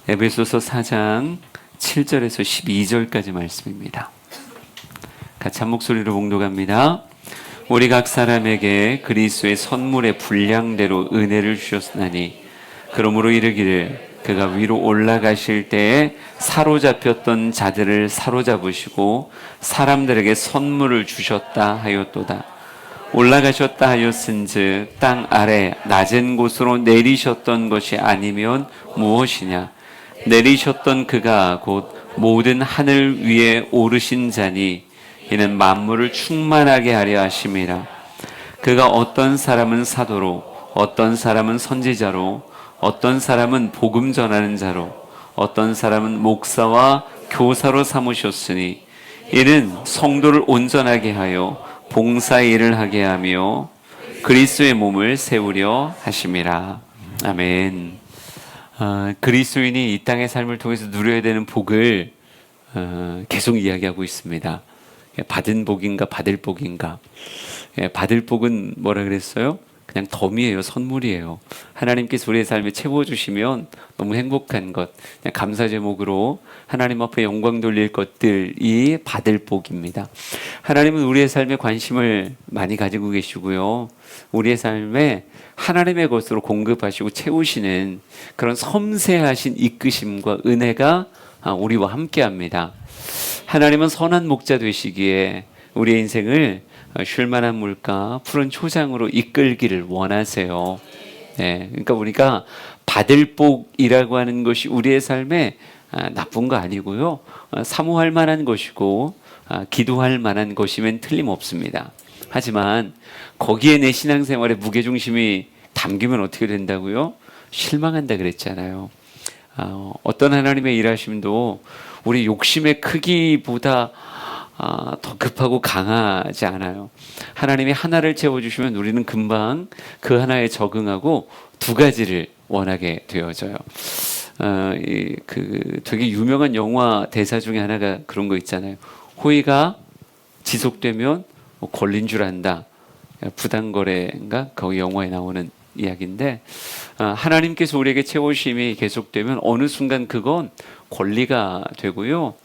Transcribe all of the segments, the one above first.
에베소서 4장 7절에서 12절까지 말씀입니다. 같이 한 목소리로 봉독합니다. 우리 각 사람에게 그리스도의 선물의 분량대로 은혜를 주셨나니 그러므로 이르기를 그가 위로 올라가실 때에 사로잡혔던 자들을 사로잡으시고 사람들에게 선물을 주셨다 하였도다. 올라가셨다 하였은즉 땅 아래 낮은 곳으로 내리셨던 것이 아니면 무엇이냐? 내리셨던 그가 곧 모든 하늘 위에 오르신 자니 이는 만물을 충만하게 하려 하심이라. 그가 어떤 사람은 사도로, 어떤 사람은 선지자로, 어떤 사람은 복음 전하는 자로, 어떤 사람은 목사와 교사로 삼으셨으니 이는 성도를 온전하게 하여 봉사의 일을 하게 하며 그리스도의 몸을 세우려 하심이라. 아멘. 그리스도인이 이 땅의 삶을 통해서 누려야 되는 복을 계속 이야기하고 있습니다. 받은 복인가 받을 복인가. 받을 복은 뭐라 그랬어요? 그냥 덤이에요. 선물이에요. 하나님께서 우리의 삶에 채워주시면 너무 행복한 것, 그냥 감사 제목으로 하나님 앞에 영광 돌릴 것들이 받을 복입니다. 하나님은 우리의 삶에 관심을 많이 가지고 계시고요, 우리의 삶에 하나님의 것으로 공급하시고 채우시는 그런 섬세하신 이끄심과 은혜가 우리와 함께합니다. 하나님은 선한 목자 되시기에 우리의 인생을 쉴만한 물가, 푸른 초장으로 이끌기를 원하세요. 네, 그러니까 우리가 받을 복이라고 하는 것이 우리의 삶에 나쁜 거 아니고요, 사모할 만한 것이고 기도할 만한 것이면 틀림없습니다. 하지만 거기에 내 신앙생활의 무게중심이 담기면 어떻게 된다고요? 실망한다 그랬잖아요. 어떤 하나님의 일하심도 우리 욕심의 크기보다 더 급하고 강하지 않아요. 하나님이 하나를 채워주시면 우리는 금방 그 하나에 적응하고 두 가지를 원하게 되어져요. 되게 유명한 영화 대사 중에 하나가 그런 거 있잖아요. 호의가 지속되면 권린 줄 안다. 부당거래인가? 거기 영화에 나오는 이야기인데, 하나님께서 우리에게 채우심이 계속되면 어느 순간 그건 권리가 되고요,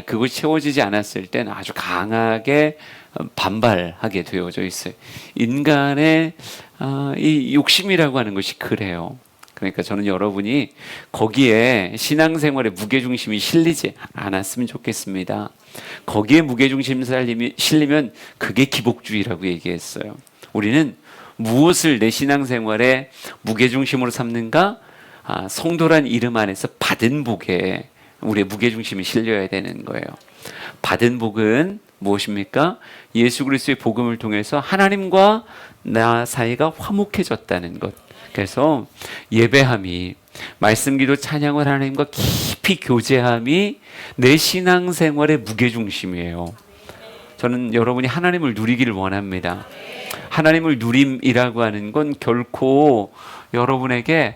그것이 채워지지 않았을 땐 아주 강하게 반발하게 되어져 있어요. 인간의 이 욕심이라고 하는 것이 그래요. 그러니까 저는 여러분이 거기에 신앙생활의 무게중심이 실리지 않았으면 좋겠습니다. 거기에 무게중심이 실리면 그게 기복주의라고 얘기했어요. 우리는 무엇을 내 신앙생활의 무게중심으로 삼는가? 성도란 이름 안에서 받은 복에 우리의 무게중심이 실려야 되는 거예요. 받은 복은 무엇입니까? 예수 그리스도의 복음을 통해서 하나님과 나 사이가 화목해졌다는 것. 그래서 예배함이, 말씀기도 찬양을 하나님과 깊이 교제함이 내 신앙생활의 무게중심이에요. 저는 여러분이 하나님을 누리기를 원합니다. 하나님을 누림이라고 하는 건 결코 여러분에게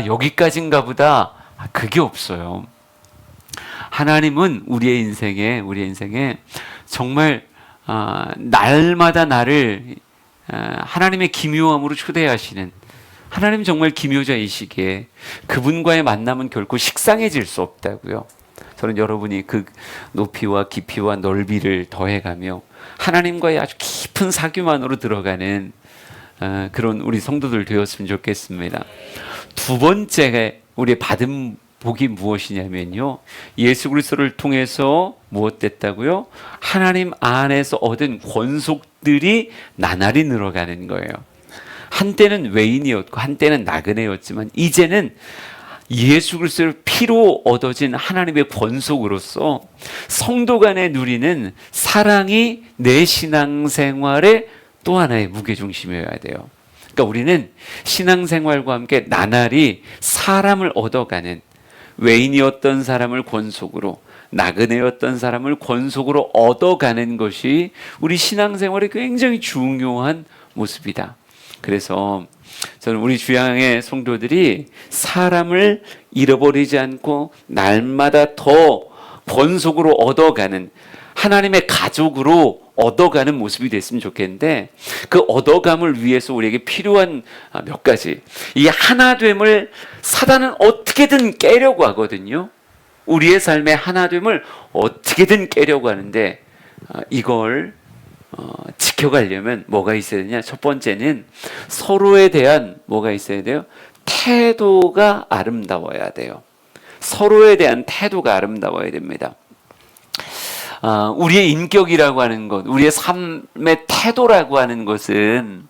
여기까지인가 보다, 그게 없어요. 하나님은 우리의 인생에 정말 날마다 나를 하나님의 기묘함으로 초대하시는, 하나님 정말 기묘자이시기에 그분과의 만남은 결코 식상해질 수 없다고요. 저는 여러분이 그 높이와 깊이와 넓이를 더해가며 하나님과의 아주 깊은 사귐 안으로 들어가는 그런 우리 성도들 되었으면 좋겠습니다. 두 번째 우리의 받은 복이 무엇이냐면요, 예수 그리스도를 통해서 무엇 됐다고요? 하나님 안에서 얻은 권속들이 나날이 늘어가는 거예요. 한때는 외인이었고 한때는 나그네였지만 이제는 예수 그리스도의 피로 얻어진 하나님의 권속으로서 성도 간에 누리는 사랑이 내 신앙생활의 또 하나의 무게중심이어야 돼요. 그러니까 우리는 신앙생활과 함께 나날이 사람을 얻어가는, 외인이었던 사람을 권속으로, 나그네였던 사람을 권속으로 얻어가는 것이 우리 신앙생활의 굉장히 중요한 모습이다. 그래서 저는 우리 주양의 성도들이 사람을 잃어버리지 않고 날마다 더 권속으로 얻어가는, 하나님의 가족으로 얻어가는 모습이 됐으면 좋겠는데, 그 얻어감을 위해서 우리에게 필요한 몇 가지, 이 하나됨을 사단은 어떻게든 깨려고 하거든요. 우리의 삶의 하나됨을 어떻게든 깨려고 하는데, 이걸 지켜가려면 뭐가 있어야 되냐? 첫 번째는 서로에 대한 뭐가 있어야 돼요? 태도가 아름다워야 돼요. 서로에 대한 태도가 아름다워야 됩니다. 우리의 인격이라고 하는 것, 우리의 삶의 태도라고 하는 것은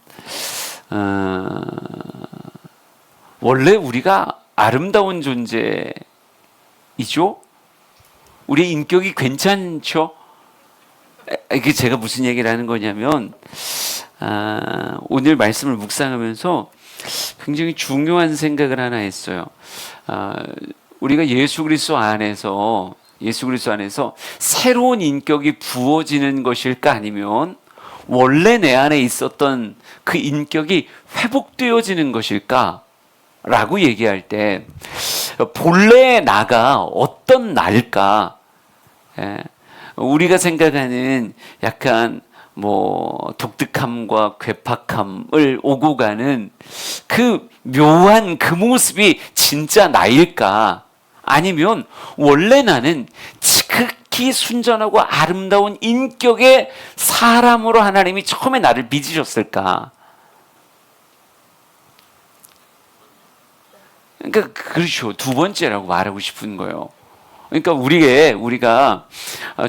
원래 우리가 아름다운 존재이죠? 우리의 인격이 괜찮죠? 이게 제가 무슨 얘기를 하는 거냐면, 오늘 말씀을 묵상하면서 굉장히 중요한 생각을 하나 했어요. 우리가 예수 그리스도 안에서 새로운 인격이 부어지는 것일까, 아니면 원래 내 안에 있었던 그 인격이 회복되어지는 것일까? 라고 얘기할 때 본래의 나가 어떤 나일까? 우리가 생각하는 약간 독특함과 괴팍함을 오고 가는 그 묘한 그 모습이 진짜 나일까? 아니면 원래 나는 지극히 순전하고 아름다운 인격의 사람으로 하나님이 처음에 나를 빚으셨을까? 그러니까 그렇죠. 두 번째라고 말하고 싶은 거예요. 그러니까 우리가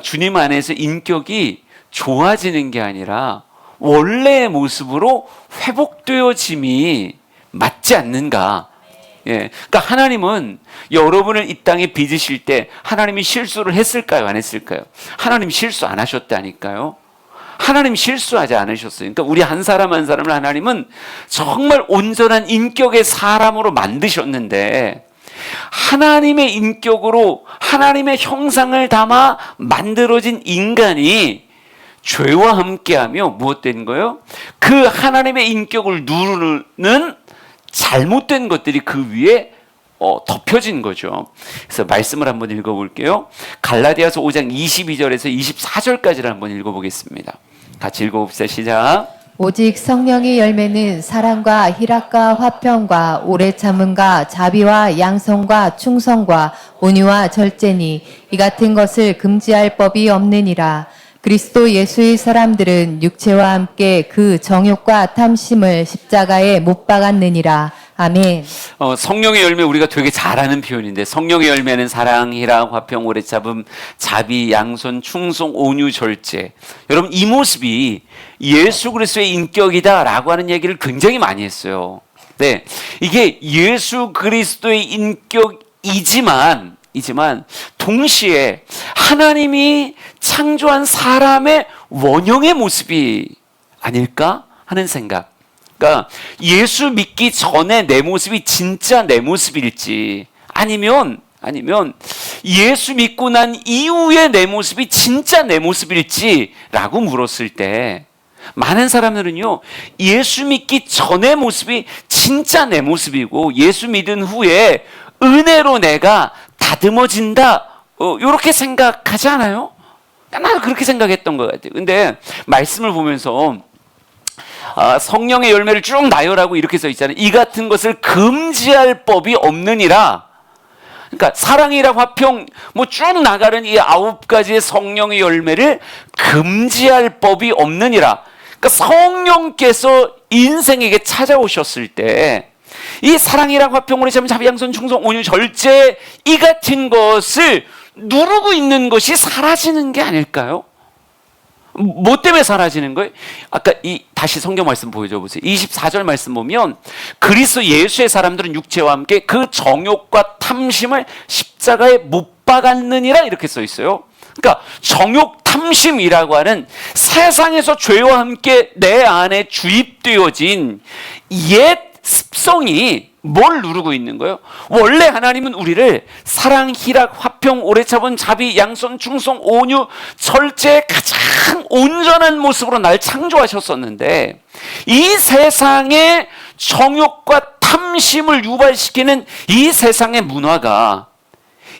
주님 안에서 인격이 좋아지는 게 아니라 원래의 모습으로 회복되어짐이 맞지 않는가? 예, 그러니까 하나님은 여러분을 이 땅에 빚으실 때 하나님이 실수를 했을까요? 안 했을까요? 하나님 실수 안 하셨다니까요. 하나님 실수하지 않으셨어요. 그러니까 우리 한 사람 한 사람을 하나님은 정말 온전한 인격의 사람으로 만드셨는데, 하나님의 인격으로 하나님의 형상을 담아 만들어진 인간이 죄와 함께하며 무엇된 거예요? 그 하나님의 인격을 누르는 잘못된 것들이 그 위에 덮여진 거죠. 그래서 말씀을 한번 읽어볼게요. 갈라디아서 5장 22절에서 24절까지를 한번 읽어보겠습니다. 같이 읽어봅시다. 시작. 오직 성령의 열매는 사랑과 희락과 화평과 오래 참음과 자비와 양성과 충성과 온유와 절제니 이 같은 것을 금지할 법이 없느니라. 그리스도 예수의 사람들은 육체와 함께 그 정욕과 탐심을 십자가에 못 박았느니라. 아멘. 성령의 열매, 우리가 되게 잘 아는 표현인데, 성령의 열매는 사랑, 희락, 화평, 오래 참음, 자비, 양손, 충성, 온유, 절제. 여러분, 이 모습이 예수 그리스도의 인격이다라고 하는 얘기를 굉장히 많이 했어요. 네, 이게 예수 그리스도의 인격이지만 동시에 하나님이 창조한 사람의 원형의 모습이 아닐까 하는 생각. 그러니까 예수 믿기 전에 내 모습이 진짜 내 모습일지, 아니면 예수 믿고 난 이후에 내 모습이 진짜 내 모습일지라고 물었을 때, 많은 사람들은요, 예수 믿기 전의 모습이 진짜 내 모습이고 예수 믿은 후에 은혜로 내가 다듬어진다, 이렇게 생각하지 않아요? 나도 그렇게 생각했던 것 같아요. 근데 말씀을 보면서 성령의 열매를 쭉 나열하고 이렇게 써 있잖아요. 이 같은 것을 금지할 법이 없느니라. 그러니까 사랑이랑 화평 쭉 나가는 이 9가지의 성령의 열매를 금지할 법이 없느니라. 그러니까 성령께서 인생에게 찾아오셨을 때 이 사랑이랑 화평, 오래 참음, 자비, 양손, 충성, 온유, 절제, 이 같은 것을 누르고 있는 것이 사라지는 게 아닐까요? 뭐 때문에 사라지는 거예요? 아까 다시 성경 말씀 보여줘 보세요. 24절 말씀 보면 그리스도 예수의 사람들은 육체와 함께 그 정욕과 탐심을 십자가에 못 박았느니라, 이렇게 써 있어요. 그러니까 정욕 탐심이라고 하는 세상에서 죄와 함께 내 안에 주입되어진 옛 습성이 뭘 누르고 있는 거예요? 원래 하나님은 우리를 사랑, 희락, 화평, 오래 참음, 자비, 양손, 충성, 온유, 절제의 가장 온전한 모습으로 날 창조하셨었는데, 이 세상의 정욕과 탐심을 유발시키는 이 세상의 문화가,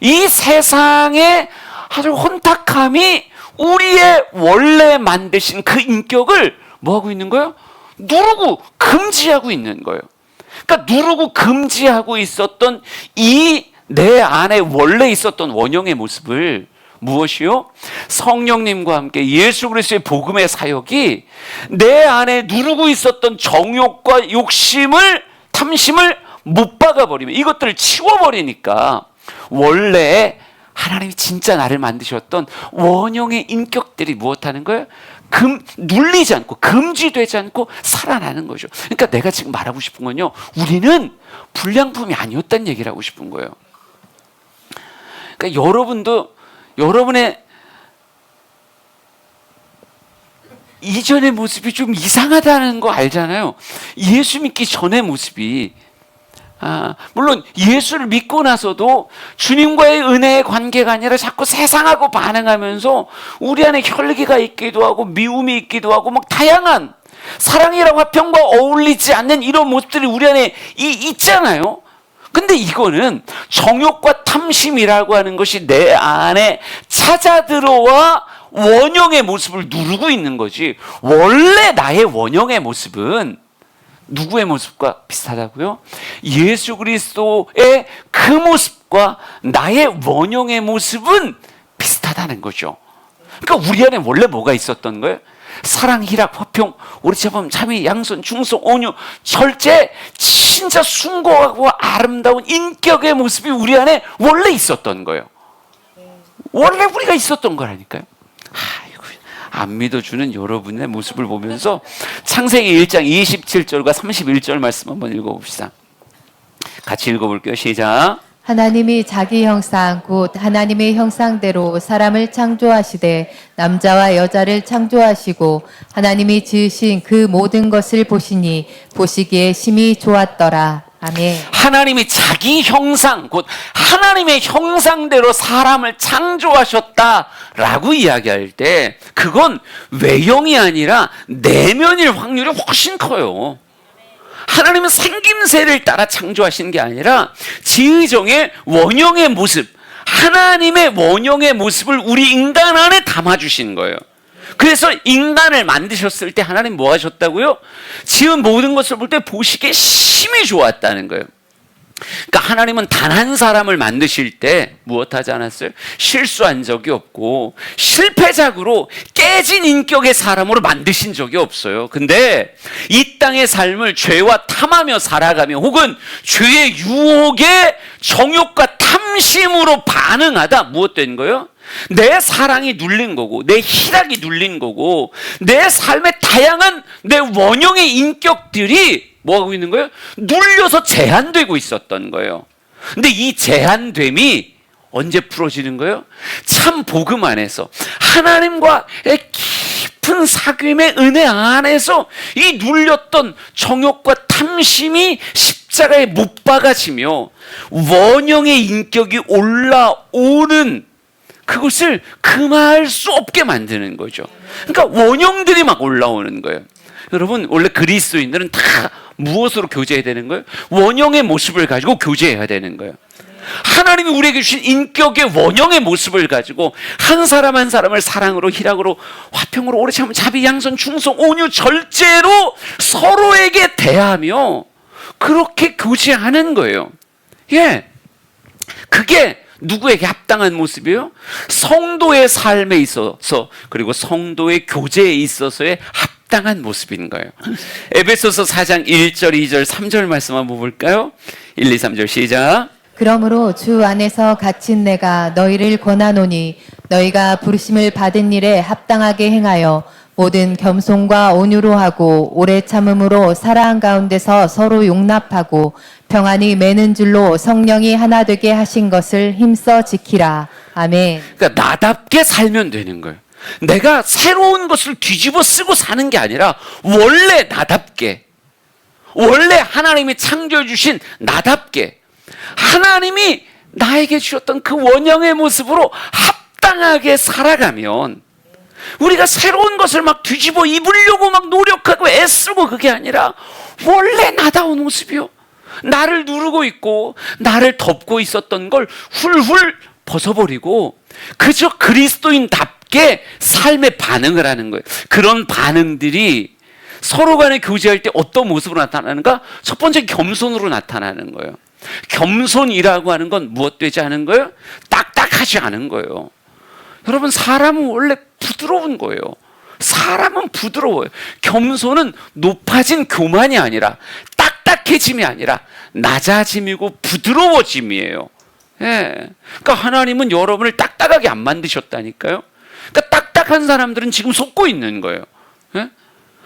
이 세상의 아주 혼탁함이 우리의 원래 만드신 그 인격을 뭐 하고 있는 거예요? 누르고 금지하고 있는 거예요. 그러니까 누르고 금지하고 있었던 이 내 안에 원래 있었던 원형의 모습을 무엇이요? 성령님과 함께 예수 그리스도의 복음의 사역이 내 안에 누르고 있었던 정욕과 욕심을, 탐심을 못 박아버리면, 이것들을 치워버리니까 원래 하나님이 진짜 나를 만드셨던 원형의 인격들이 무엇하는 거예요? 눌리지 않고 금지되지 않고 살아나는 거죠. 그러니까 내가 지금 말하고 싶은 건요, 우리는 불량품이 아니었다는 얘기를 하고 싶은 거예요. 그러니까 여러분도 여러분의 이전의 모습이 좀 이상하다는 거 알잖아요. 예수 믿기 전의 모습이. 물론 예수를 믿고 나서도 주님과의 은혜의 관계가 아니라 자꾸 세상하고 반응하면서 우리 안에 혈기가 있기도 하고 미움이 있기도 하고 막 다양한 사랑이랑 화평과 어울리지 않는 이런 모습들이 우리 안에 있잖아요. 근데 이거는 정욕과 탐심이라고 하는 것이 내 안에 찾아 들어와 원형의 모습을 누르고 있는 거지, 원래 나의 원형의 모습은 누구의 모습과 비슷하다고요? 예수 그리스도의 그 모습과 나의 원형의 모습은 비슷하다는 거죠. 그러니까 우리 안에 원래 뭐가 있었던 거예요? 사랑, 희락, 화평, 오래참음, 자비, 양선, 충성, 온유, 절제, 진짜 숭고하고 아름다운 인격의 모습이 우리 안에 원래 있었던 거예요. 원래 우리가 있었던 거라니까요. 아이고, 안 믿어주는 여러분의 모습을 보면서 창세기 1장 27절과 31절 말씀 한번 읽어봅시다. 같이 읽어볼게요. 시작. 하나님이 자기 형상 곧 하나님의 형상대로 사람을 창조하시되 남자와 여자를 창조하시고 하나님이 지으신 그 모든 것을 보시니 보시기에 심히 좋았더라. 아멘. 하나님이 자기 형상, 곧 하나님의 형상대로 사람을 창조하셨다라고 이야기할 때 그건 외형이 아니라 내면일 확률이 훨씬 커요. 하나님은 생김새를 따라 창조하신 게 아니라 지의정의 원형의 모습, 하나님의 원형의 모습을 우리 인간 안에 담아주신 거예요. 그래서 인간을 만드셨을 때 하나님 뭐 하셨다고요? 지은 모든 것을 볼 때 보시기에 심히 좋았다는 거예요. 그러니까 하나님은 단 한 사람을 만드실 때 무엇하지 않았어요? 실수한 적이 없고 실패작으로 깨진 인격의 사람으로 만드신 적이 없어요. 근데 이 땅의 삶을 죄와 탐하며 살아가며 혹은 죄의 유혹에 정욕과 탐심으로 반응하다 무엇 된 거예요? 내 사랑이 눌린 거고 내 희락이 눌린 거고 내 삶의 다양한 내 원형의 인격들이 뭐 하고 있는 거예요? 눌려서 제한되고 있었던 거예요. 근데 이 제한됨이 언제 풀어지는 거예요? 참 복음 안에서 하나님과의 깊은 사귐의 은혜 안에서 이 눌렸던 정욕과 탐심이 십자가에 못 박아지며 원형의 인격이 올라오는 그것을 금할 수 없게 만드는 거죠. 그러니까 원형들이 막 올라오는 거예요. 여러분, 원래 그리스도인들은 다 무엇으로 교제해야 되는 거예요? 원형의 모습을 가지고 교제해야 되는 거예요. 하나님이 우리에게 주신 인격의 원형의 모습을 가지고 한 사람 한 사람을 사랑으로, 희락으로, 화평으로, 오래 참음, 자비, 양선, 충성, 온유, 절제로 서로에게 대하며 그렇게 교제하는 거예요. 예, 그게 누구에게 합당한 모습이에요? 성도의 삶에 있어서 그리고 성도의 교제에 있어서의 합당한 모습인 거예요. 에베소서 4장 1절, 2절, 3절 말씀 한번 볼까요? 1, 2, 3절 시작. 그러므로 주 안에서 갇힌 내가 너희를 권하노니 너희가 부르심을 받은 일에 합당하게 행하여 모든 겸손과 온유로 하고 오래 참음으로 사랑 가운데서 서로 용납하고 평안히 매는 줄로 성령이 하나 되게 하신 것을 힘써 지키라. 아멘. 그러니까 나답게 살면 되는 거예요. 내가 새로운 것을 뒤집어 쓰고 사는 게 아니라 원래 나답게, 원래 하나님이 창조해 주신 나답게 하나님이 나에게 주셨던 그 원형의 모습으로 합당하게 살아가면 우리가 새로운 것을 막 뒤집어 입으려고 막 노력하고 애쓰고 그게 아니라 원래 나다운 모습이요. 나를 누르고 있고 나를 덮고 있었던 걸 훌훌 벗어버리고 그저 그리스도인답게 맞게 삶에 반응을 하는 거예요. 그런 반응들이 서로 간에 교제할 때 어떤 모습으로 나타나는가? 첫 번째 겸손으로 나타나는 거예요. 겸손이라고 하는 건 무엇 되지 않은 거예요? 딱딱하지 않은 거예요. 여러분, 사람은 원래 부드러운 거예요. 사람은 부드러워요. 겸손은 높아진 교만이 아니라 딱딱해짐이 아니라 낮아짐이고 부드러워짐이에요. 예. 그러니까 하나님은 여러분을 딱딱하게 안 만드셨다니까요. 그러니까 딱딱한 사람들은 지금 속고 있는 거예요. 예?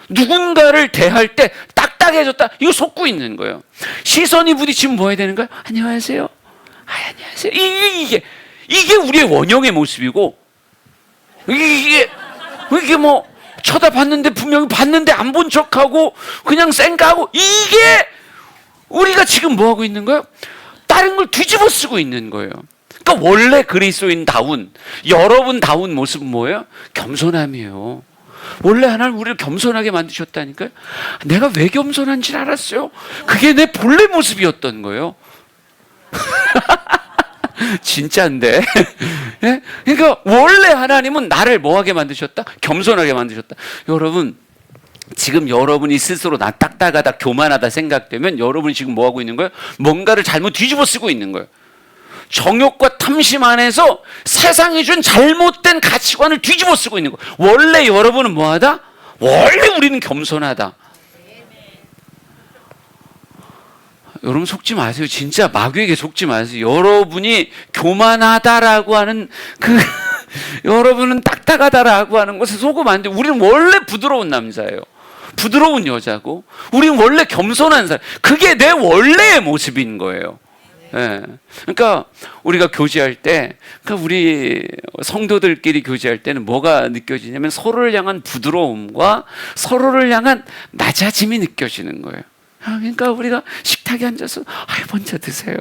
누군가를 대할 때 딱딱해졌다, 이거 속고 있는 거예요. 시선이 부딪히면 뭐 해야 되는 거예요? 안녕하세요. 안녕하세요. 이게 우리의 원형의 모습이고, 이게 뭐 쳐다봤는데 분명히 봤는데 안 본 척하고 그냥 쌩까하고, 이게 우리가 지금 뭐 하고 있는 거예요? 다른 걸 뒤집어 쓰고 있는 거예요. 그러니까 원래 그리스도인다운, 여러분다운 모습은 뭐예요? 겸손함이에요. 원래 하나님 우리를 겸손하게 만드셨다니까요. 내가 왜 겸손한지 알았어요. 그게 내 본래 모습이었던 거예요. 진짜인데. 예? 그러니까 원래 하나님은 나를 뭐하게 만드셨다? 겸손하게 만드셨다. 여러분, 지금 여러분이 스스로 나 딱딱하다, 교만하다 생각되면 여러분이 지금 뭐하고 있는 거예요? 뭔가를 잘못 뒤집어 쓰고 있는 거예요. 정욕과 탐심 안에서 세상이 준 잘못된 가치관을 뒤집어 쓰고 있는 거예요. 원래 여러분은 뭐하다? 원래 우리는 겸손하다. 여러분 속지 마세요. 진짜 마귀에게 속지 마세요. 여러분이 교만하다라고 하는 여러분은 딱딱하다라고 하는 것에 속으면 안 돼요. 우리는 원래 부드러운 남자예요. 부드러운 여자고, 우리는 원래 겸손한 사람. 그게 내 원래의 모습인 거예요. 예. 그러니까 우리가 교제할 때, 그러니까 우리 성도들끼리 교제할 때는 뭐가 느껴지냐면 서로를 향한 부드러움과 서로를 향한 낮아짐이 느껴지는 거예요. 그러니까 우리가 식탁에 앉아서 먼저 드세요.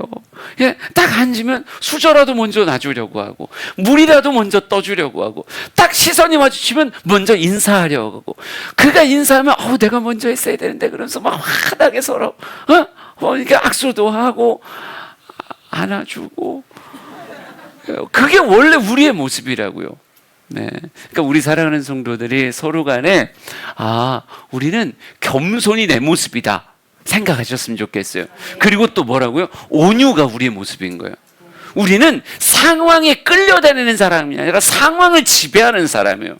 예, 딱 앉으면 수저라도 먼저 놔주려고 하고, 물이라도 먼저 떠주려고 하고, 딱 시선이 마주치면 먼저 인사하려고 하고, 그가 인사하면 내가 먼저 했어야 되는데 그러면서 막 화나게 서로 이렇게 악수도 하고 안아주고, 그게 원래 우리의 모습이라고요. 네. 그러니까 우리 사랑하는 성도들이 서로 간에 우리는 겸손이 내 모습이다 생각하셨으면 좋겠어요. 그리고 또 뭐라고요? 온유가 우리의 모습인 거예요. 우리는 상황에 끌려다니는 사람이 아니라 상황을 지배하는 사람이에요.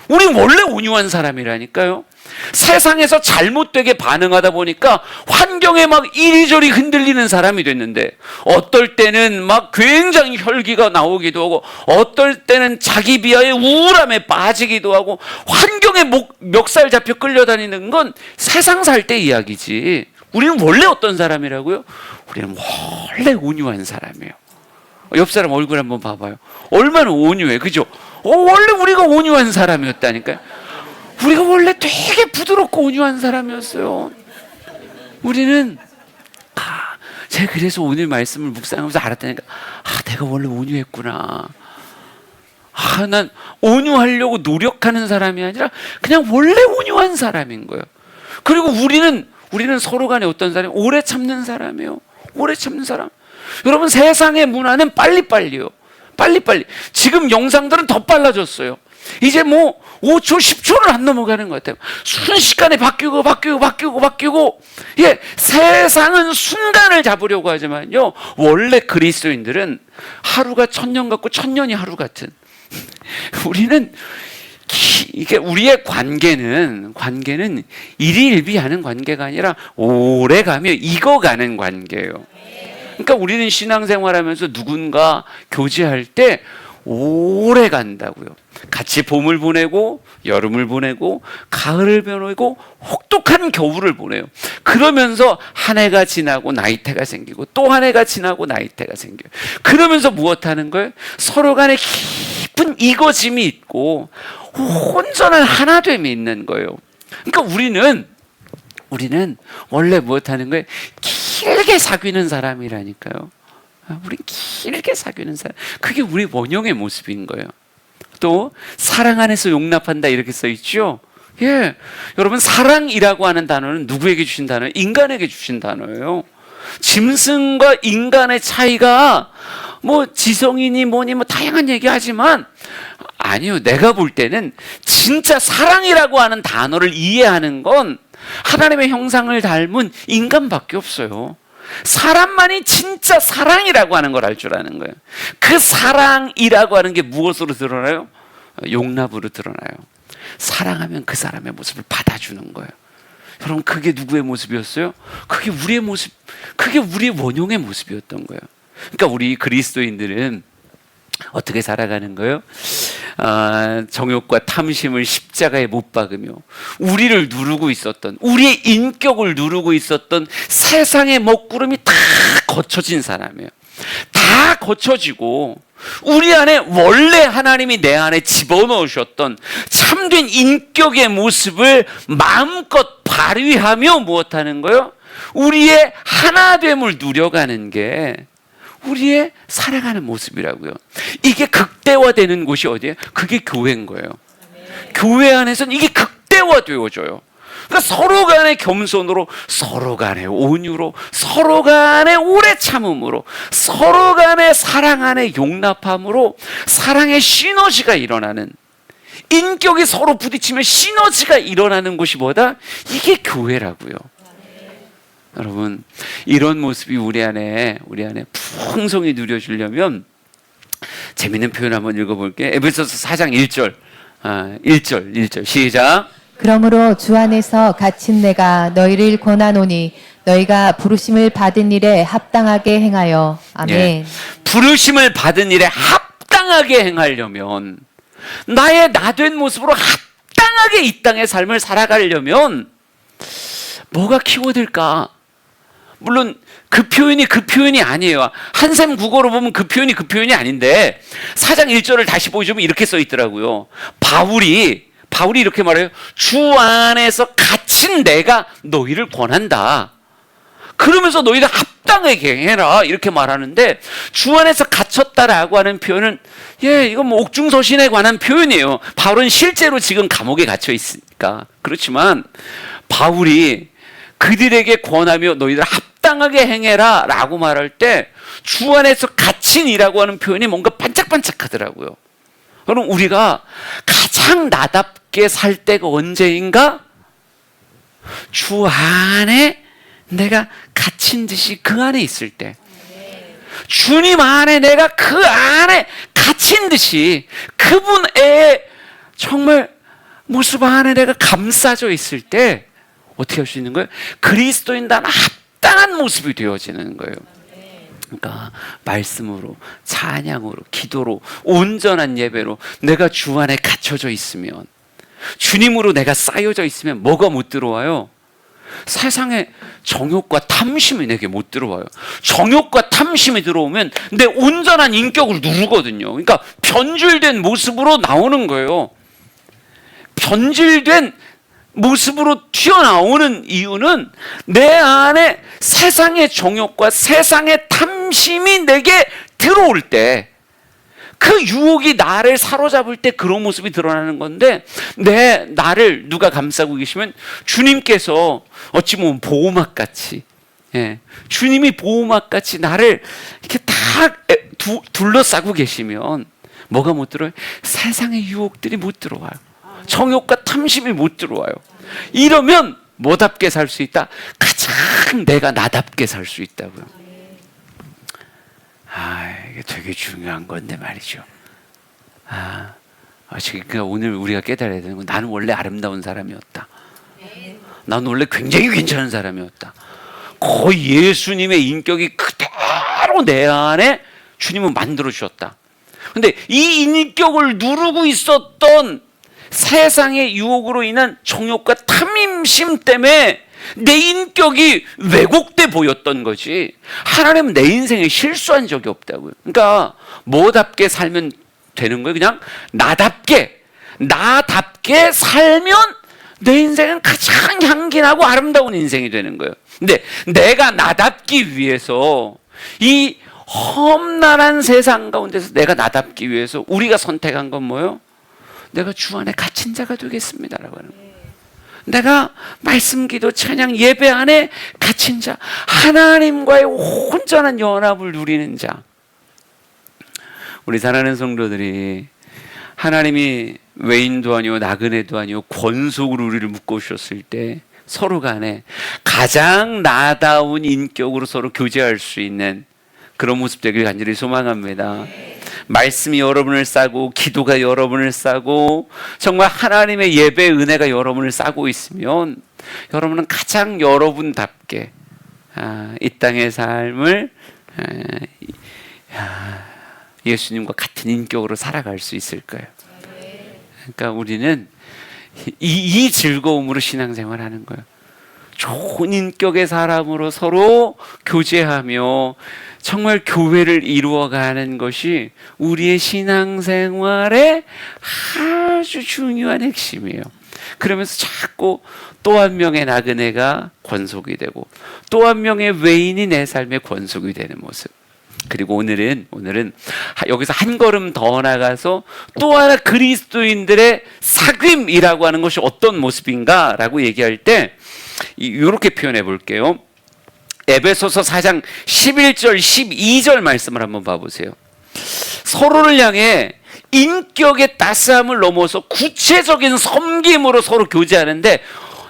우리는 원래 온유한 사람이라니까요. 세상에서 잘못되게 반응하다 보니까 환경에 막 이리저리 흔들리는 사람이 됐는데, 어떨 때는 막 굉장히 혈기가 나오기도 하고, 어떨 때는 자기 비하의 우울함에 빠지기도 하고, 환경에 멱살 잡혀 끌려다니는 건 세상 살 때 이야기지. 우리는 원래 어떤 사람이라고요? 우리는 원래 온유한 사람이에요. 옆 사람 얼굴 한번 봐봐요. 얼마나 온유해, 그죠? 원래 우리가 온유한 사람이었다니까요. 우리가 원래 되게 부드럽고 온유한 사람이었어요. 우리는 제가 그래서 오늘 말씀을 묵상하면서 알았다니까, 내가 원래 온유했구나. 난 온유하려고 노력하는 사람이 아니라 그냥 원래 온유한 사람인 거예요. 그리고 우리는 서로 간에 어떤 사람이 오래 참는 사람이에요. 오래 참는 사람. 여러분, 세상의 문화는 빨리빨리요. 빨리빨리. 지금 영상들은 더 빨라졌어요. 이제 뭐 5초, 10초를 안 넘어가는 것 같아요. 순식간에 바뀌고. 예, 세상은 순간을 잡으려고 하지만요, 원래 그리스도인들은 하루가 1000년 같고 1000년이 하루 같은. 우리는 이게 우리의 관계는 일희일비하는 관계가 아니라 오래가며 익어가는 관계예요. 그러니까 우리는 신앙생활하면서 누군가 교제할 때 오래 간다고요. 같이 봄을 보내고 여름을 보내고 가을을 보내고 혹독한 겨울을 보내요. 그러면서 한 해가 지나고 나이테가 생기고 또 한 해가 지나고 나이테가 생겨요. 그러면서 무엇하는 거예요? 서로 간에 깊은 익어짐이 있고 온전한 하나됨이 있는 거예요. 그러니까 우리는 원래 무엇하는 거예요? 길게 사귀는 사람이라니까요. 우리 길게 사귀는 사람. 그게 우리 원형의 모습인 거예요. 또 사랑 안에서 용납한다 이렇게 써 있죠. 예, 여러분, 사랑이라고 하는 단어는 누구에게 주신 단어예요? 인간에게 주신 단어예요. 짐승과 인간의 차이가 뭐 지성이니 뭐니 뭐 다양한 얘기하지만 아니요. 내가 볼 때는 진짜 사랑이라고 하는 단어를 이해하는 건 하나님의 형상을 닮은 인간밖에 없어요. 사람만이 진짜 사랑이라고 하는 걸 알 줄 아는 거예요. 그 사랑이라고 하는 게 무엇으로 드러나요? 용납으로 드러나요. 사랑하면 그 사람의 모습을 받아주는 거예요. 여러분, 그게 누구의 모습이었어요? 그게 우리의 모습, 그게 우리의 원형의 모습이었던 거예요. 그러니까 우리 그리스도인들은 어떻게 살아가는 거예요? 정욕과 탐심을 십자가에 못 박으며 우리를 누르고 있었던, 우리의 인격을 누르고 있었던 세상의 먹구름이 다 거쳐진 사람이에요. 다 거쳐지고 우리 안에 원래 하나님이 내 안에 집어넣으셨던 참된 인격의 모습을 마음껏 발휘하며 무엇하는 거예요? 우리의 하나됨을 누려가는 게 우리의 살아가는 모습이라고요. 이게 극대화되는 곳이 어디예요? 그게 교회인 거예요. 교회 안에서는 이게 극대화되어져요. 그러니까 서로 간의 겸손으로, 서로 간의 온유로, 서로 간의 오래 참음으로, 서로 간의 사랑 안의 용납함으로 사랑의 시너지가 일어나는, 인격이 서로 부딪히면 시너지가 일어나는 곳이 뭐다? 이게 교회라고요. 여러분, 이런 모습이 우리 안에 풍성히 누려지려면 재밌는 표현 한번 읽어볼게요. 에베소서 4장 1절, 1절 시작. 그러므로 주 안에서 갇힌 내가 너희를 권하노니 너희가 부르심을 받은 일에 합당하게 행하여. 아멘. 예, 부르심을 받은 일에 합당하게 행하려면, 나의 나된 모습으로 합당하게 이 땅의 삶을 살아가려면 뭐가 키워드일까? 물론 그 표현이 아니에요. 한샘 국어로 보면 그 표현이 아닌데 4장 1절을 다시 보여주면 이렇게 써 있더라고요. 바울이 이렇게 말해요. 주 안에서 갇힌 내가 너희를 권한다. 그러면서 너희들 합당하게 행해라 이렇게 말하는데, 주 안에서 갇혔다라고 하는 표현은 이건 뭐 옥중서신에 관한 표현이에요. 바울은 실제로 지금 감옥에 갇혀 있으니까. 그렇지만 바울이 그들에게 권하며 너희들 합당하게 행해라 라고 말할 때 주 안에서 갇힌이라고 하는 표현이 뭔가 반짝반짝하더라고요. 그럼 우리가 가장 나답게 살 때가 언제인가? 주 안에 내가 갇힌 듯이 그 안에 있을 때, 주님 안에 내가 그 안에 갇힌 듯이 그분의 정말 모습 안에 내가 감싸져 있을 때 어떻게 할 수 있는 거예요? 그리스도인단 합당한 모습이 되어지는 거예요. 그러니까 말씀으로, 찬양으로, 기도로, 온전한 예배로 내가 주 안에 갇혀져 있으면, 주님으로 내가 쌓여져 있으면 뭐가 못 들어와요? 세상에 정욕과 탐심이 내게 못 들어와요. 정욕과 탐심이 들어오면 내 온전한 인격을 누르거든요. 그러니까 변질된 모습으로 나오는 거예요. 변질된 모습으로 튀어나오는 이유는 내 안에 세상의 정욕과 세상의 탐심이 내게 들어올 때, 그 유혹이 나를 사로잡을 때 그런 모습이 드러나는 건데, 나를 누가 감싸고 계시면 주님께서 어찌 보면 보호막같이, 주님이 보호막같이 나를 이렇게 다 둘러싸고 계시면 뭐가 못 들어요? 세상의 유혹들이 못 들어와요. 정욕과 탐심이 못 들어와요. 이러면 뭐답게 살 수 있다? 가장 내가 나답게 살 수 있다고요. 이게 되게 중요한 건데 말이죠. 그러니까 오늘 우리가 깨달아야 되는 건, 나는 원래 아름다운 사람이었다. 나는 원래 굉장히 괜찮은 사람이었다. 거의 예수님의 인격이 그대로 내 안에 주님은 만들어 주셨다. 근데 이 인격을 누르고 있었던 세상의 유혹으로 인한 정욕과 탐심 때문에 내 인격이 왜곡돼 보였던 거지, 하나님은 내 인생에 실수한 적이 없다고요. 그러니까 뭐답게 살면 되는 거예요? 그냥 나답게 살면 내 인생은 가장 향기나고 아름다운 인생이 되는 거예요. 근데 내가 나답기 위해서, 이 험난한 세상 가운데서 내가 나답기 위해서 우리가 선택한 건 뭐예요? 내가 주 안에 갇힌 자가 되겠습니다라고 하는 거예요. 내가 말씀, 기도, 찬양, 예배 안에 갇힌 자, 하나님과의 온전한 연합을 누리는 자. 우리 사랑하는 성도들이 하나님이 외인도 아니요 나그네도 아니요 권속으로 우리를 묶어주셨을 때 서로 간에 가장 나다운 인격으로 서로 교제할 수 있는 그런 모습 되길 간절히 소망합니다. 말씀이 여러분을 싸고 기도가 여러분을 싸고 정말 하나님의 예배 은혜가 여러분을 싸고 있으면 여러분은 가장 여러분답게 이 땅의 삶을 예수님과 같은 인격으로 살아갈 수 있을 거예요. 그러니까 우리는 이 즐거움으로 신앙생활하는 거예요. 좋은 인격의 사람으로 서로 교제하며 정말 교회를 이루어가는 것이 우리의 신앙생활의 아주 중요한 핵심이에요. 그러면서 자꾸 또 한 명의 나그네가 권속이 되고 또 한 명의 외인이 내 삶에 권속이 되는 모습. 그리고 오늘은 여기서 한 걸음 더 나가서 또 하나 그리스도인들의 사귐이라고 하는 것이 어떤 모습인가라고 얘기할 때 이렇게 표현해 볼게요. 에베소서 4장 11절 12절 말씀을 한번 봐보세요. 서로를 향해 인격의 따스함을 넘어서 구체적인 섬김으로 서로 교제하는데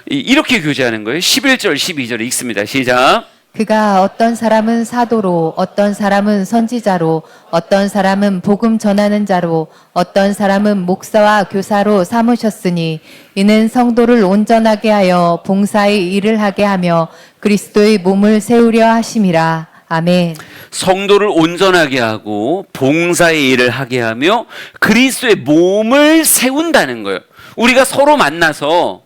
이렇게 교제하는 거예요. 11절 12절 읽습니다. 시작. 그가 어떤 사람은 사도로, 어떤 사람은 선지자로, 어떤 사람은 복음 전하는 자로, 어떤 사람은 목사와 교사로 삼으셨으니 이는 성도를 온전하게 하여 봉사의 일을 하게 하며 그리스도의 몸을 세우려 하심이라. 아멘. 성도를 온전하게 하고 봉사의 일을 하게 하며 그리스도의 몸을 세운다는 거예요. 우리가 서로 만나서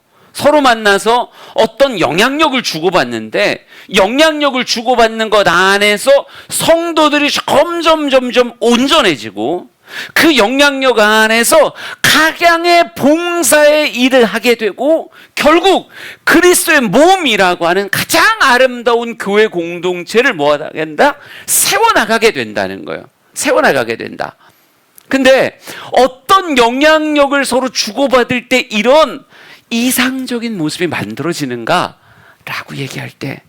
어떤 영향력을 주고받는데 영향력을 주고받는 것 안에서 성도들이 점점 온전해지고 그 영향력 안에서 각양의 봉사의 일을 하게 되고 결국 그리스도의 몸이라고 하는 가장 아름다운 교회 공동체를 뭐하게 된다? 세워나가게 된다는 거예요. 세워나가게 된다. 근데 어떤 영향력을 서로 주고받을 때 이런 이상적인 모습이 만들어지는가라고 얘기할 때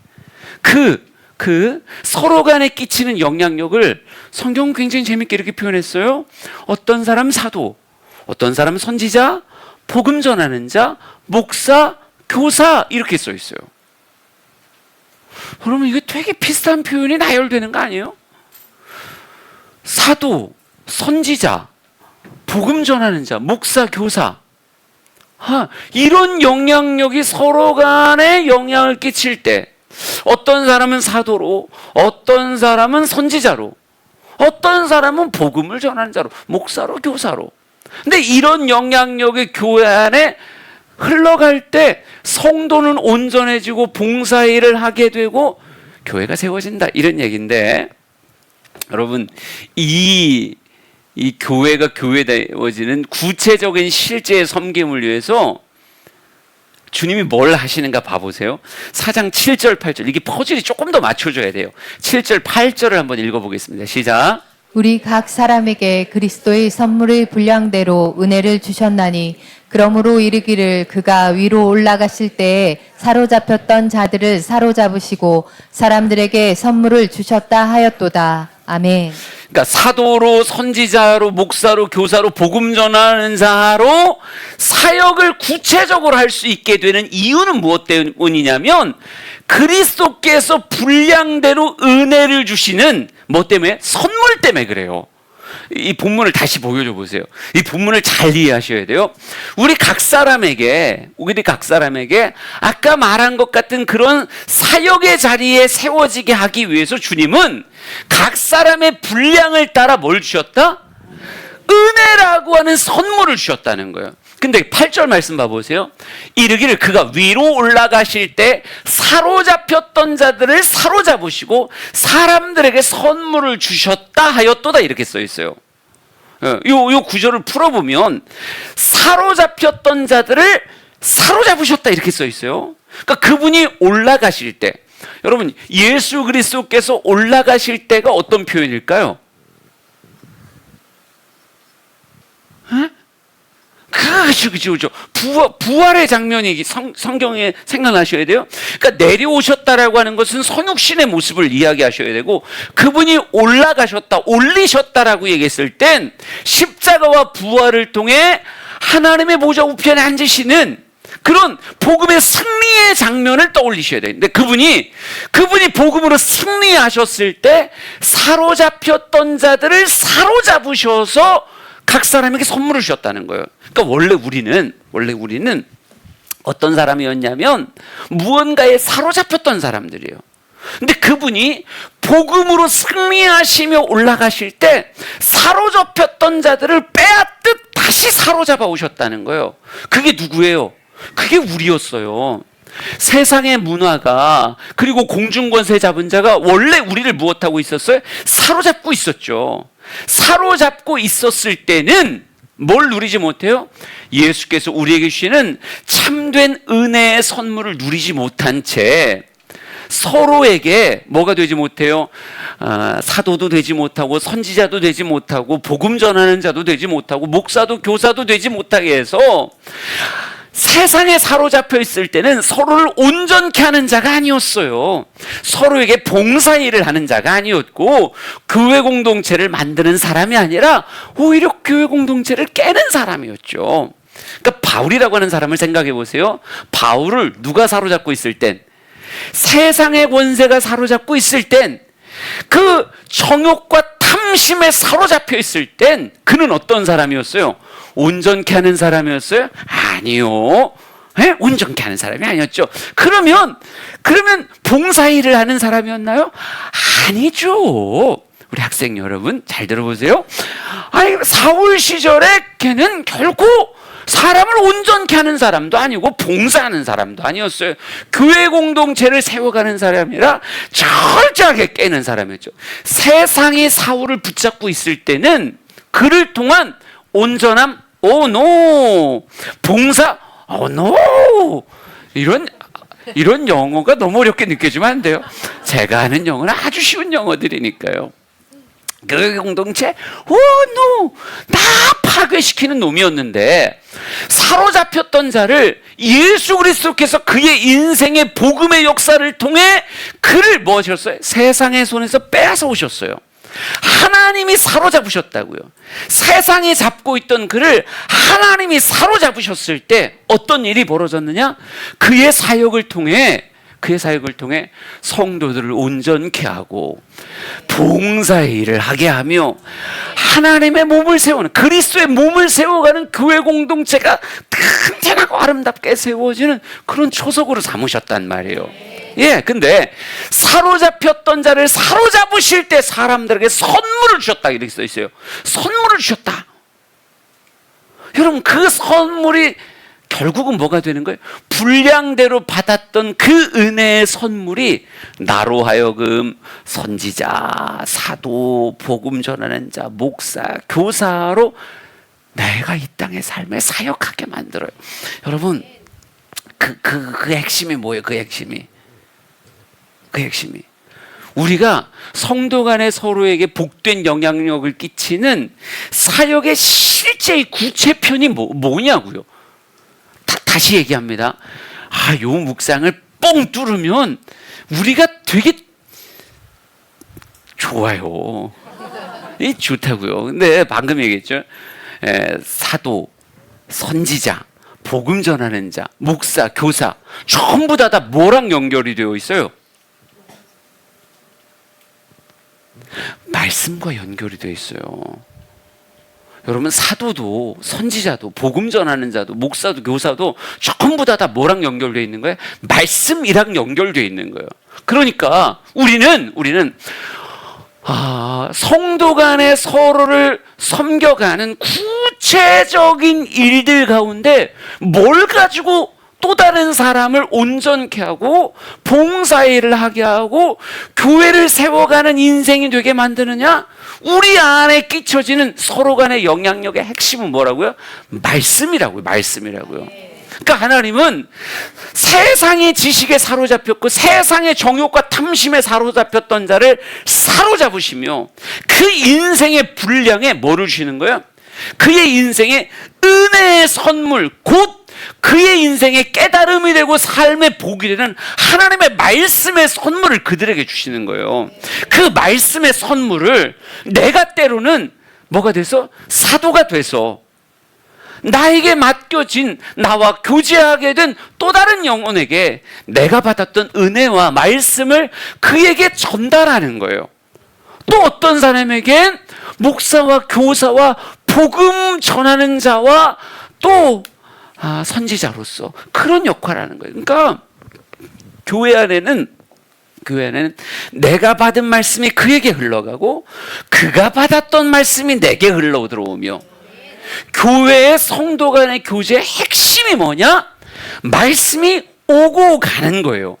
서로 간에 끼치는 영향력을 성경은 굉장히 재밌게 이렇게 표현했어요. 어떤 사람 사도, 어떤 사람 선지자, 복음 전하는 자, 목사, 교사 이렇게 써 있어요. 그러면 이게 되게 비슷한 표현이 나열되는 거 아니에요? 사도, 선지자, 복음 전하는 자, 목사, 교사 이런 영향력이 서로 간에 영향을 끼칠 때 어떤 사람은 사도로, 어떤 사람은 선지자로, 어떤 사람은 복음을 전하는 자로, 목사로, 교사로. 근데 이런 영향력이 교회 안에 흘러갈 때 성도는 온전해지고 봉사일을 하게 되고 교회가 세워진다. 이런 얘기인데 여러분 이 교회가 교회되어지는 구체적인 실제의 섬김을 위해서 주님이 뭘 하시는가 봐보세요. 4장 7절 8절 이게 퍼즐이 조금 더 맞춰줘야 돼요. 7절 8절을 한번 읽어보겠습니다. 시작. 우리 각 사람에게 그리스도의 선물의 분량대로 은혜를 주셨나니 그러므로 이르기를 그가 위로 올라가실 때에 사로잡혔던 자들을 사로잡으시고 사람들에게 선물을 주셨다 하였도다. 아멘. 그러니까 사도로, 선지자로, 목사로, 교사로, 복음 전하는 자로 사역을 구체적으로 할 수 있게 되는 이유는 무엇 때문이냐면 그리스도께서 분량대로 은혜를 주시는 뭐 때문에? 선물 때문에 그래요. 이 본문을 다시 보여줘 보세요. 이 본문을 잘 이해하셔야 돼요. 우리 각 사람에게 아까 말한 것 같은 그런 사역의 자리에 세워지게 하기 위해서 주님은 각 사람의 분량을 따라 뭘 주셨다? 은혜라고 하는 선물을 주셨다는 거예요. 근데 8절 말씀 봐보세요. 이르기를 그가 위로 올라가실 때 사로잡혔던 자들을 사로잡으시고 사람들에게 선물을 주셨다 하였도다 이렇게 써 있어요. 요 구절을 풀어보면 사로잡혔던 자들을 사로잡으셨다 이렇게 써 있어요. 그러니까 그분이 올라가실 때 여러분 예수 그리스도께서 올라가실 때가 어떤 표현일까요? 그가 그렇죠, 그렇죠. 부활의 장면이 성경에 생각나셔야 돼요. 그러니까 내려오셨다라고 하는 것은 성육신의 모습을 이야기하셔야 되고, 그분이 올리셨다라고 얘기했을 땐 십자가와 부활을 통해 하나님의 보좌 우편에 앉으시는 그런 복음의 승리의 장면을 떠올리셔야 돼요. 근데 그분이 복음으로 승리하셨을 때 사로잡혔던 자들을 사로잡으셔서 각 사람에게 선물을 주셨다는 거예요. 그러니까 원래 우리는 어떤 사람이었냐면 무언가에 사로잡혔던 사람들이에요. 근데 그분이 복음으로 승리하시며 올라가실 때 사로잡혔던 자들을 빼앗듯 다시 사로잡아 오셨다는 거예요. 그게 누구예요? 그게 우리였어요. 세상의 문화가, 그리고 공중권세 잡은 자가 원래 우리를 무엇하고 있었어요? 사로잡고 있었죠. 사로잡고 있었을 때는 뭘 누리지 못해요? 예수께서 우리에게 주시는 참된 은혜의 선물을 누리지 못한 채 서로에게 뭐가 되지 못해요? 사도도 되지 못하고 선지자도 되지 못하고 복음 전하는 자도 되지 못하고 목사도 교사도 되지 못하게 해서 세상에 사로잡혀 있을 때는 서로를 온전케 하는 자가 아니었어요. 서로에게 봉사일을 하는 자가 아니었고, 교회 공동체를 만드는 사람이 아니라 오히려 교회 공동체를 깨는 사람이었죠. 그러니까 바울이라고 하는 사람을 생각해 보세요. 바울을 누가 사로잡고 있을 땐, 세상의 권세가 사로잡고 있을 땐, 그 정욕과 탐심에 사로잡혀 있을 땐 그는 어떤 사람이었어요? 온전케 하는 사람이었어요? 아니요. 네? 온전케 하는 사람이 아니었죠. 그러면 봉사일을 하는 사람이었나요? 아니죠. 우리 학생 여러분 잘 들어보세요. 아니, 사울 시절에 걔는 결코 사람을 온전케 하는 사람도 아니고 봉사하는 사람도 아니었어요. 교회 공동체를 세워가는 사람이라 철저하게 깨는 사람이었죠. 세상이 사울을 붙잡고 있을 때는 그를 통한 온전함, 노. 봉사, 노. 이런 영어가 너무 어렵게 느껴지면 안 돼요. 제가 하는 영어는 아주 쉬운 영어들이니까요. 교회 공동체, 노. 다 파괴시키는 놈이었는데, 사로잡혔던 자를 예수 그리스도께서 그의 인생의 복음의 역사를 통해 그를 뭐 하셨어요? 세상의 손에서 빼앗아 오셨어요. 하나님이 사로잡으셨다고요. 세상이 잡고 있던 그를 하나님이 사로잡으셨을 때 어떤 일이 벌어졌느냐? 그의 사역을 통해 성도들을 온전케 하고 봉사의 일을 하게 하며 하나님의 몸을 세우는, 그리스도의 몸을 세워가는 교회 공동체가 튼튼하고 아름답게 세워지는 그런 초석으로 삼으셨단 말이에요. 예, 근데 사로잡혔던 자를 사로잡으실 때 사람들에게 선물을 주셨다 이렇게 써 있어요. 선물을 주셨다. 여러분, 그 선물이 결국은 뭐가 되는 거예요? 분량대로 받았던 그 은혜의 선물이 나로 하여금 선지자, 사도, 복음 전하는 자, 목사, 교사로 내가 이 땅의 삶에 사역하게 만들어요. 여러분, 그 핵심이 뭐예요? 그 핵심이 우리가 성도 간에 서로에게 복된 영향력을 끼치는 사역의 실제의 구체편이 뭐냐고요? 다시 얘기합니다. 요 묵상을 뻥 뚫으면 우리가 되게 좋아요. 좋다고요. 근데 방금 얘기했죠. 사도, 선지자, 복음 전하는 자, 목사, 교사 전부 다 뭐랑 연결이 되어 있어요? 말씀과 연결이 되어 있어요. 여러분, 사도도 선지자도 복음 전하는 자도 목사도 교사도 전부 다 뭐랑 연결되어 있는 거예요? 말씀이랑 연결되어 있는 거예요. 그러니까 우리는 성도 간에 서로를 섬겨가는 구체적인 일들 가운데 뭘 가지고 또 다른 사람을 온전케 하고 봉사일을 하게 하고 교회를 세워가는 인생이 되게 만드느냐? 우리 안에 끼쳐지는 서로 간의 영향력의 핵심은 뭐라고요? 말씀이라고요. 그러니까 하나님은 세상의 지식에 사로잡혔고 세상의 정욕과 탐심에 사로잡혔던 자를 사로잡으시며 그 인생의 분량에 뭐를 주시는 거예요? 그의 인생에 은혜의 선물, 곧 그의 인생의 깨달음이 되고 삶의 복이 되는 하나님의 말씀의 선물을 그들에게 주시는 거예요. 그 말씀의 선물을 내가 때로는 뭐가 돼서 사도가 돼서 나에게 맡겨진, 나와 교제하게 된 또 다른 영혼에게 내가 받았던 은혜와 말씀을 그에게 전달하는 거예요. 또 어떤 사람에겐 목사와 교사와 복음 전하는 자와 또 선지자로서 그런 역할을 하는 거예요. 그러니까 교회 안에는 내가 받은 말씀이 그에게 흘러가고 그가 받았던 말씀이 내게 흘러 들어오며, 교회의 성도 간의 교제의 핵심이 뭐냐? 말씀이 오고 가는 거예요.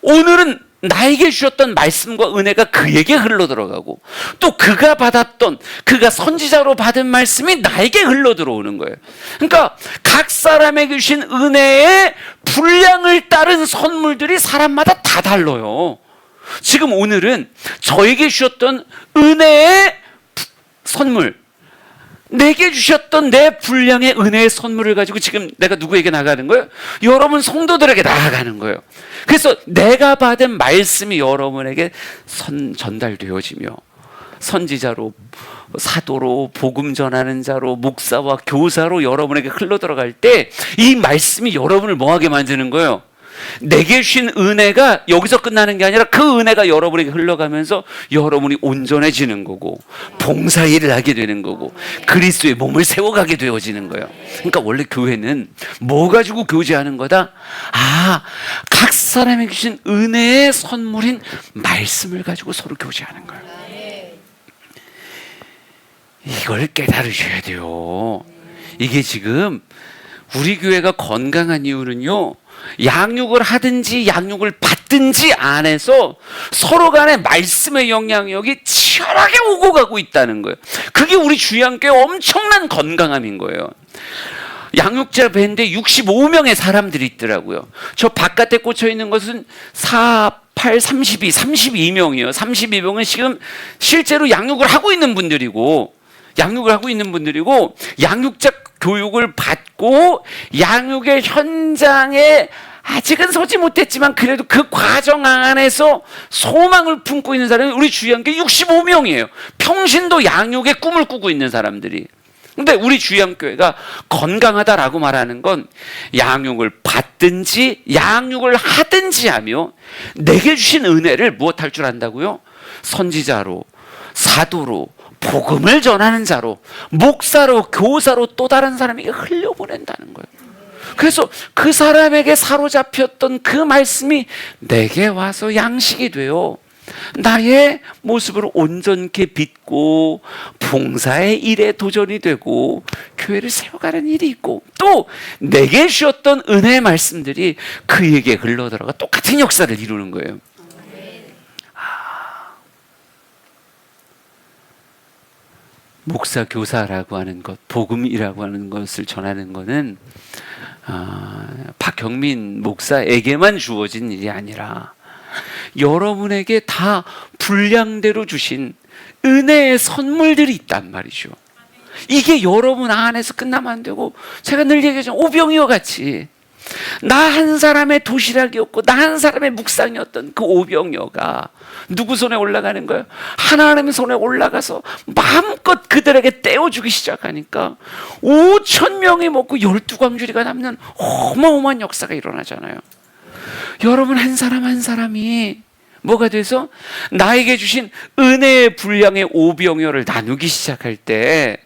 오늘은 나에게 주셨던 말씀과 은혜가 그에게 흘러 들어가고, 또 그가 받았던, 그가 선지자로 받은 말씀이 나에게 흘러 들어오는 거예요. 그러니까 각 사람에게 주신 은혜의 분량을 따른 선물들이 사람마다 다 달라요. 지금 오늘은 저에게 주셨던 은혜의 선물, 내게 주셨던 내 분량의 은혜의 선물을 가지고 지금 내가 누구에게 나가는 거예요? 여러분 성도들에게 나아가는 거예요. 그래서 내가 받은 말씀이 여러분에게 전달되어지며, 선지자로, 사도로, 복음 전하는 자로, 목사와 교사로 여러분에게 흘러 들어갈 때 이 말씀이 여러분을 뭐하게 만드는 거예요? 내게 주신 은혜가 여기서 끝나는 게 아니라 그 은혜가 여러분에게 흘러가면서 여러분이 온전해지는 거고, 봉사일을 하게 되는 거고, 그리스도의 몸을 세워가게 되어지는 거예요. 그러니까 원래 교회는 뭐 가지고 교제하는 거다? 각 사람에게 주신 은혜의 선물인 말씀을 가지고 서로 교제하는 거예요. 이걸 깨달으셔야 돼요. 이게 지금 우리 교회가 건강한 이유는요, 양육을 하든지 양육을 받든지 안에서 서로 간에 말씀의 영향력이 치열하게 오고 가고 있다는 거예요. 그게 우리 주양교회 엄청난 건강함인 거예요. 양육자 밴드에 65명의 사람들이 있더라고요. 저 바깥에 꽂혀 있는 것은 4, 8, 32명이에요. 32명은 지금 실제로 양육을 하고 있는 분들이고, 양육자 교육을 받고 양육의 현장에 아직은 서지 못했지만 그래도 그 과정 안에서 소망을 품고 있는 사람이 우리 주양교회 65명이에요. 평신도 양육의 꿈을 꾸고 있는 사람들이. 근데 우리 주양교회가 건강하다라고 말하는 건 양육을 받든지 양육을 하든지 하며 내게 주신 은혜를 무엇할 줄 안다고요? 선지자로, 사도로, 복음을 전하는 자로, 목사로, 교사로 또 다른 사람에게 흘려보낸다는 거예요. 그래서 그 사람에게 사로잡혔던 그 말씀이 내게 와서 양식이 되어 나의 모습으로 온전케 빚고 봉사의 일에 도전이 되고 교회를 세워가는 일이 있고, 또 내게 주셨던 은혜의 말씀들이 그에게 흘러들어가 똑같은 역사를 이루는 거예요. 목사, 교사라고 하는 것, 복음이라고 하는 것을 전하는 것은 박경민 목사에게만 주어진 일이 아니라 여러분에게 다 분량대로 주신 은혜의 선물들이 있단 말이죠. 이게 여러분 안에서 끝나면 안 되고, 제가 늘 얘기하죠. 오병이어 같이 나 한 사람의 도시락이었고 나 한 사람의 묵상이었던 그 오병이어가 누구 손에 올라가는 거예요? 하나님의 손에 올라가서 마음껏 그들에게 떼어주기 시작하니까 5,000명이 먹고 12광주리가 남는 어마어마한 역사가 일어나잖아요. 여러분 한 사람 한 사람이 뭐가 돼서 나에게 주신 은혜의 분량의 오병이어를 나누기 시작할 때,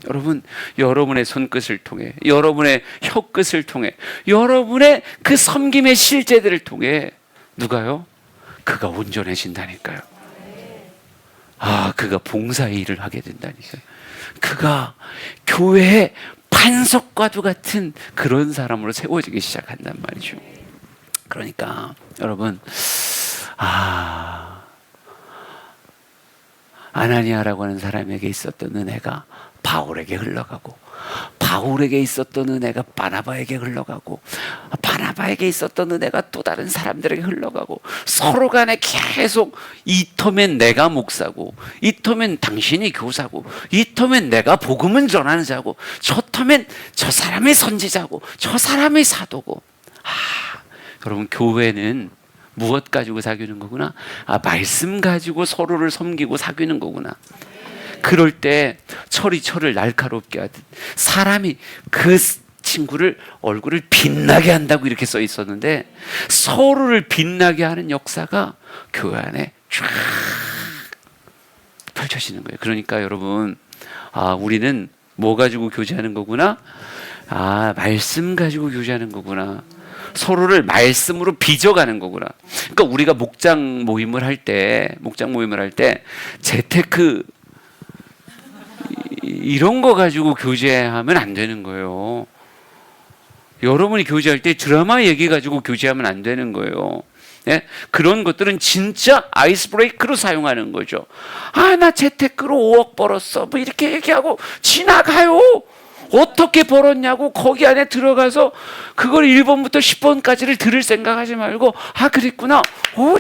여러분, 여러분의 손끝을 통해, 여러분의 혀끝을 통해, 여러분의 그 섬김의 실제들을 통해 누가요? 그가 온전해진다니까요. 그가 봉사의 일을 하게 된다니까요. 그가 교회의 반석과도 같은 그런 사람으로 세워지기 시작한단 말이죠. 그러니까 여러분, 아나니아라고 하는 사람에게 있었던 은혜가 바울에게 흘러가고, 바울에게 있었던 은혜가 바나바에게 흘러가고, 바나바에게 있었던 은혜가 또 다른 사람들에게 흘러가고, 서로 간에 계속 이터면 내가 목사고, 이터면 당신이 교사고, 이터면 내가 복음을 전하는 자고, 저터면 저 사람이 선지자고, 저 사람이 사도고. 여러분, 교회는 무엇 가지고 사귀는 거구나? 말씀 가지고 서로를 섬기고 사귀는 거구나. 그럴 때 철이 철을 날카롭게 하듯 사람이 그 친구를 얼굴을 빛나게 한다고 이렇게 써 있었는데, 서로를 빛나게 하는 역사가 교회 안에 쫙 펼쳐지는 거예요. 그러니까 여러분, 우리는 뭐 가지고 교제하는 거구나? 말씀 가지고 교제하는 거구나. 서로를 말씀으로 빚어가는 거구나. 그러니까 우리가 목장 모임을 할 때 재테크 이런 거 가지고 교제하면 안 되는 거예요. 여러분이 교제할 때 드라마 얘기 가지고 교제하면 안 되는 거예요. 예? 그런 것들은 진짜 아이스 브레이크로 사용하는 거죠. 나 재테크로 5억 벌었어, 뭐 이렇게 얘기하고 지나가요. 어떻게 벌었냐고 거기 안에 들어가서 그걸 1번부터 10번까지를 들을 생각하지 말고, 그랬구나,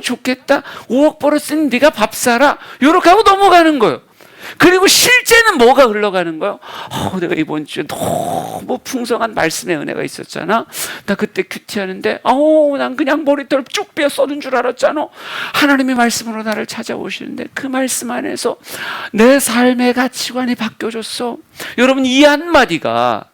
좋겠다, 5억 벌었으니 네가 밥 사라, 이렇게 하고 넘어가는 거예요. 그리고 실제는 뭐가 흘러가는 거예요? 내가 이번 주에 너무 풍성한 말씀의 은혜가 있었잖아. 나 그때 큐티하는데 난 그냥 머리털 쭉 빼어 써는 줄 알았잖아. 하나님의 말씀으로 나를 찾아오시는데 그 말씀 안에서 내 삶의 가치관이 바뀌어졌어. 여러분, 이 한마디가,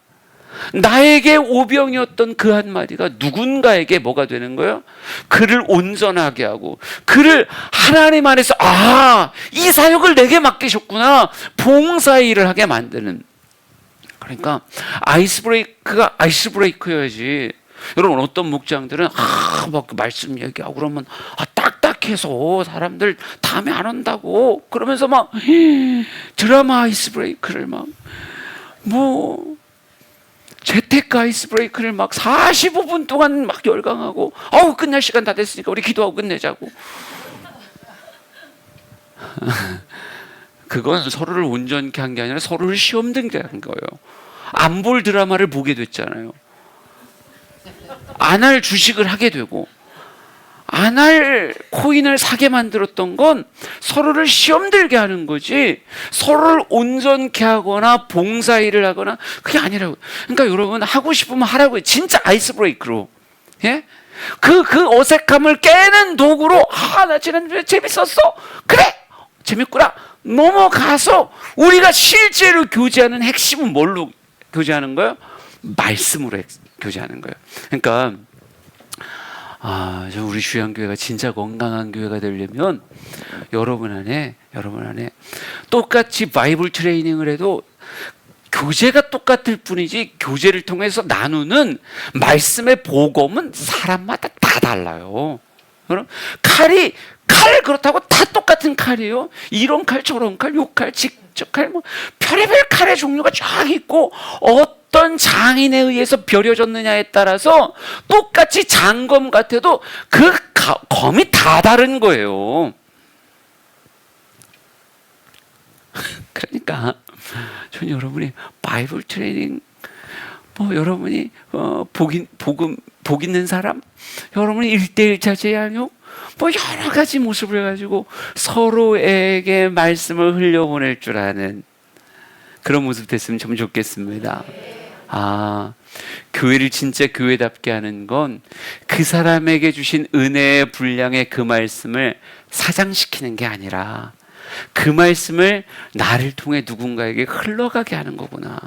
나에게 오병이었던 그 한마디가 누군가에게 뭐가 되는 거예요? 그를 온전하게 하고, 그를 하나님 안에서 이 사역을 내게 맡기셨구나, 봉사일을 하게 만드는. 그러니까 아이스브레이크가 아이스브레이크여야지. 여러분, 어떤 목장들은 막 말씀 얘기하고 그러면 딱딱해서 사람들 다음에 안 온다고 그러면서 막 드라마 아이스브레이크를 재테크 아이스 브레이크를 막 45분 동안 막 열강하고, 끝날 시간 다 됐으니까 우리 기도하고 끝내자고. 그건 서로를 온전케 한 게 아니라 서로를 시험 등게 한 거예요. 안 볼 드라마를 보게 됐잖아요. 안 할 주식을 하게 되고, 안 할 코인을 사게 만들었던 건 서로를 시험 들게 하는 거지, 서로를 온전케 하거나 봉사일을 하거나 그게 아니라고. 그러니까 여러분, 하고 싶으면 하라고요. 진짜 아이스 브레이크로. 예? 그 어색함을 깨는 도구로, 나 지난주에 재밌었어, 그래 재밌구나, 넘어가서 우리가 실제로 교제하는 핵심은 뭘로 교제하는 거예요? 말씀으로 교제하는 거예요. 그러니까 우리 주양교회가 진짜 건강한 교회가 되려면 여러분 안에 똑같이 바이블 트레이닝을 해도 교제가 똑같을 뿐이지, 교제를 통해서 나누는 말씀의 복음은 사람마다 다 달라요. 그럼 칼 그렇다고 다 똑같은 칼이에요. 이런 칼, 저런 칼, 요 칼, 직접 칼, 별의별 칼의 종류가 쫙 있고, 어떤 장인에 의해서 벼려졌느냐에 따라서 똑같이 장검 같아도 그 검이 다 다른 거예요. 그러니까 전 여러분이 바이블 트레이닝, 여러분이 복 있는 사람, 여러분이 1대1 자제 양육, 여러 가지 모습을 가지고 서로에게 말씀을 흘려보낼 줄 아는 그런 모습 됐으면 참 좋겠습니다. 교회를 진짜 교회답게 하는 건 그 사람에게 주신 은혜의 분량의 그 말씀을 사장시키는 게 아니라, 그 말씀을 나를 통해 누군가에게 흘러가게 하는 거구나.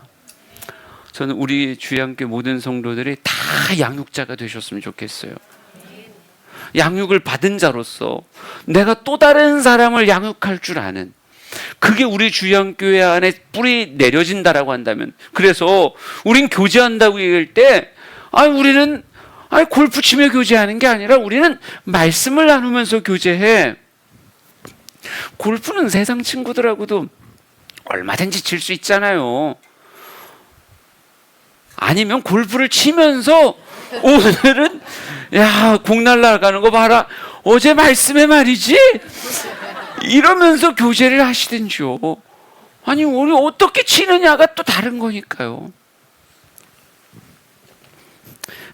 저는 우리 주양교회 모든 성도들이 다 양육자가 되셨으면 좋겠어요. 양육을 받은 자로서 내가 또 다른 사람을 양육할 줄 아는, 그게 우리 주양교회 안에 뿌리 내려진다라고 한다면, 그래서 우린 교제한다고 얘기할 때 우리는 골프 치며 교제하는 게 아니라 우리는 말씀을 나누면서 교제해. 골프는 세상 친구들하고도 얼마든지 칠 수 있잖아요. 아니면 골프를 치면서 오늘은 공 날라가는 거 봐라, 어제 말씀에 말이지, 이러면서 교제를 하시든지요. 아니 우리 어떻게 치느냐가 또 다른 거니까요.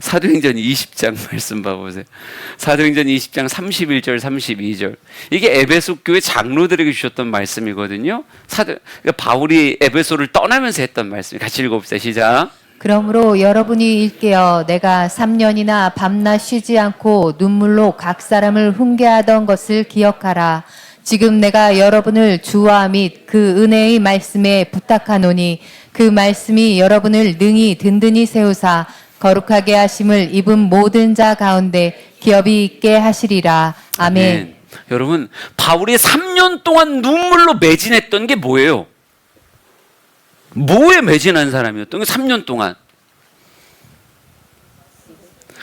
사도행전 20장 말씀 봐보세요. 사도행전 20장 31절 32절. 이게 에베소 교회 장로들에게 주셨던 말씀이거든요. 그러니까 바울이 에베소를 떠나면서 했던 말씀. 같이 읽어봅시다. 시작. 그러므로 여러분이 일깨어 내가 3년이나 밤낮 쉬지 않고 눈물로 각 사람을 훈계하던 것을 기억하라. 지금 내가 여러분을 주와 및 그 은혜의 말씀에 부탁하노니 그 말씀이 여러분을 능히 든든히 세우사 거룩하게 하심을 입은 모든 자 가운데 기업이 있게 하시리라. 아멘. 여러분, 바울이 3년 동안 눈물로 매진했던 게 뭐예요? 뭐에 매진한 사람이었던 게 3년 동안?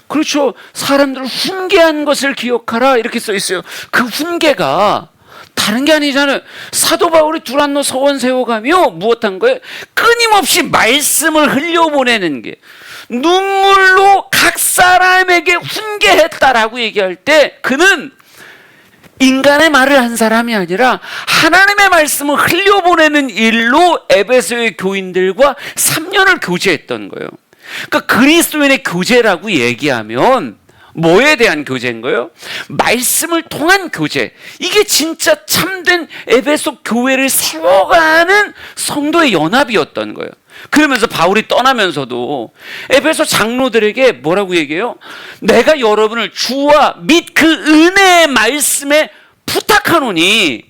그렇죠. 사람들을 훈계한 것을 기억하라 이렇게 써 있어요. 그 훈계가 다른 게 아니잖아요. 사도 바울이 두란노 서원 세워가며 무엇한 거예요? 끊임없이 말씀을 흘려보내는 게, 눈물로 각 사람에게 훈계했다라고 얘기할 때 그는 인간의 말을 한 사람이 아니라 하나님의 말씀을 흘려보내는 일로 에베소의 교인들과 3년을 교제했던 거예요. 그러니까 그리스도인의 교제라고 얘기하면 뭐에 대한 교제인 거예요? 말씀을 통한 교제. 이게 진짜 참된 에베소 교회를 세워가는 성도의 연합이었던 거예요. 그러면서 바울이 떠나면서도 에베소 장로들에게 뭐라고 얘기해요? 내가 여러분을 주와 및 그 은혜의 말씀에 부탁하노니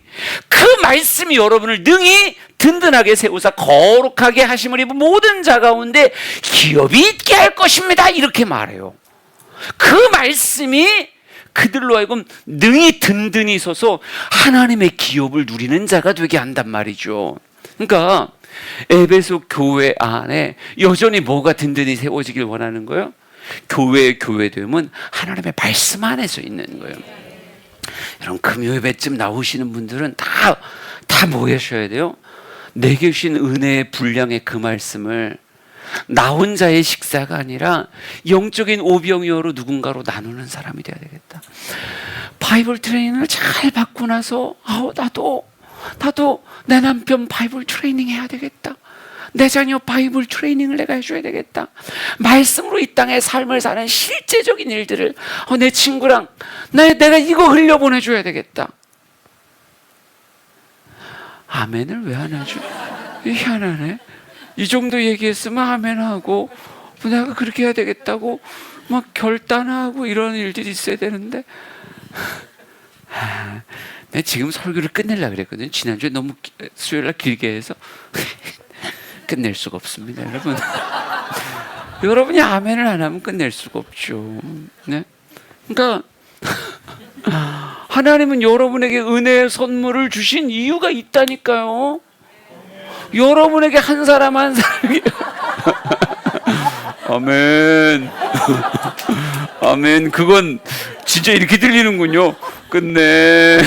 그 말씀이 여러분을 능히 든든하게 세우사 거룩하게 하심을 입은 모든 자 가운데 기업이 있게 할 것입니다. 이렇게 말해요. 그 말씀이 그들로 하여금 능히 든든히 서서 하나님의 기업을 누리는 자가 되게 한단 말이죠. 그러니까 에베소 교회 안에 여전히 뭐가 든든히 세워지길 원하는 거예요? 교회의 교회됨은 하나님의 말씀 안에서 있는 거예요. 여러분, 금요예배쯤 나오시는 분들은 다 모여셔야 돼요. 내게 주신 은혜의 분량의 그 말씀을 나 혼자의 식사가 아니라 영적인 오병이어로 누군가로 나누는 사람이 돼야 되겠다. 바이블 트레이닝을 잘 받고 나서 나도 내 남편 바이블 트레이닝 해야 되겠다. 내 자녀 바이블 트레이닝을 내가 해줘야 되겠다. 말씀으로 이 땅의 삶을 사는 실제적인 일들을 내 친구랑 내가 이거 흘려보내줘야 되겠다. 아멘을 왜 안 하죠? 희한하네. 이 정도 얘기했으면 아멘하고 내가 그렇게 해야 되겠다고 막 결단하고 이런 일들이 있어야 되는데 내가 지금 설교를 끝내려고 그랬거든요. 지난주에 너무 수요일날 길게 해서 끝낼 수가 없습니다. 여러분 여러분이 아멘을 안 하면 끝낼 수가 없죠. 네? 그러니까 하나님은 여러분에게 은혜의 선물을 주신 이유가 있다니까요. 여러분에게 한 사람 한 사람이 아멘 아멘. 그건 진짜 이렇게 들리는군요. 끝내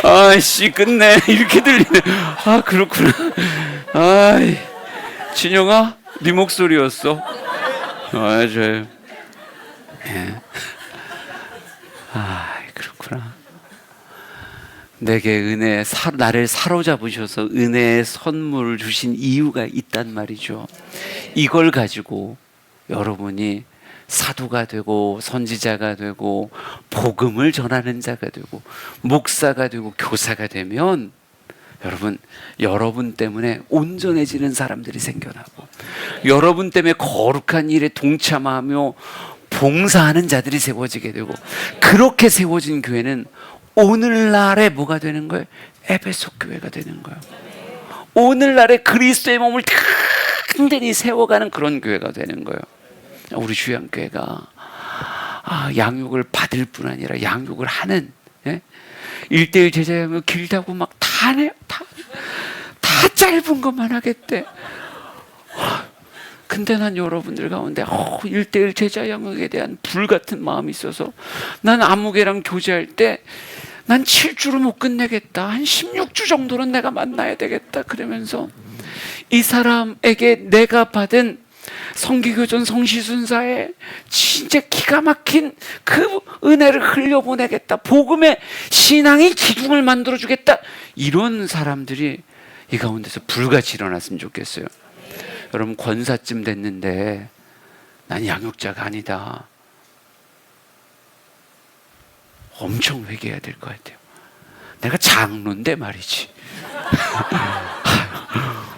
아씨 끝내 이렇게 들리네. 아 그렇구나. 아이 진영아 네 목소리였어. 맞아요. 예. 아 그렇구나. 내게 나를 사로잡으셔서 은혜의 선물을 주신 이유가 있단 말이죠. 이걸 가지고 여러분이 사도가 되고 선지자가 되고 복음을 전하는 자가 되고 목사가 되고 교사가 되면 여러분 때문에 온전해지는 사람들이 생겨나고 여러분 때문에 거룩한 일에 동참하며 봉사하는 자들이 세워지게 되고 그렇게 세워진 교회는 오늘날에 뭐가 되는 거예요? 에베소 교회가 되는 거예요. 오늘날에 그리스도의 몸을 든든히 세워가는 그런 교회가 되는 거예요. 우리 주양교회가 양육을 받을 뿐 아니라 양육을 하는 1:1 제자 양육 길다고 막 다 해요. 다 짧은 것만 하겠대. 근데 난 여러분들 가운데 1:1 제자 양육에 대한 불같은 마음이 있어서 난 아무개랑 교제할 때 난 7주로 못 끝내겠다. 한 16주 정도는 내가 만나야 되겠다. 그러면서 이 사람에게 내가 받은 성기교전 성시순사에 진짜 기가 막힌 그 은혜를 흘려보내겠다. 복음의 신앙의 기둥을 만들어주겠다. 이런 사람들이 이 가운데서 불같이 일어났으면 좋겠어요. 여러분, 권사쯤 됐는데 난 양육자가 아니다. 엄청 회개해야 될 것 같아요. 내가 장로인데 말이지.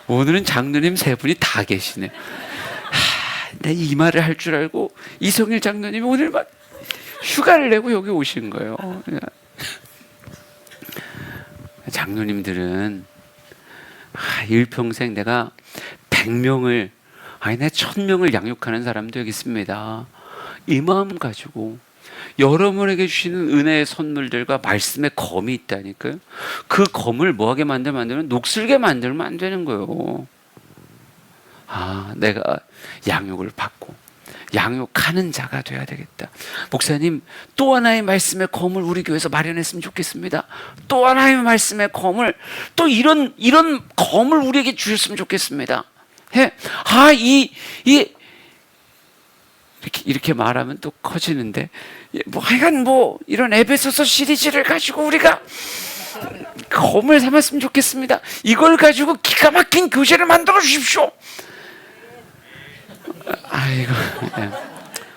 오늘은 장로님 세 분이 다 계시네. 내 이 말을 할 줄 알고 이성일 장로님이 오늘 막 휴가를 내고 여기 오신 거예요. 장로님들은 일평생 내가 100명을 아니 내 1000명을 양육하는 사람도 여기 있습니다. 이 마음 가지고 여러분에게 주시는 은혜의 선물들과 말씀의 검이 있다니까요. 그 검을 뭐하게 만들면 녹슬게 만들면 안 되는 거예요. 내가 양육을 받고 양육하는 자가 돼야 되겠다. 목사님, 또 하나의 말씀의 검을 우리 교회에서 마련했으면 좋겠습니다. 또 하나의 말씀의 검을, 또 이런 검을 우리에게 주셨으면 좋겠습니다. 이렇게 말하면 또 커지는데, 하여간 이런 에베소서 시리즈를 가지고 우리가 검을 삼았으면 좋겠습니다. 이걸 가지고 기가 막힌 교제를 만들어 주십시오. 네.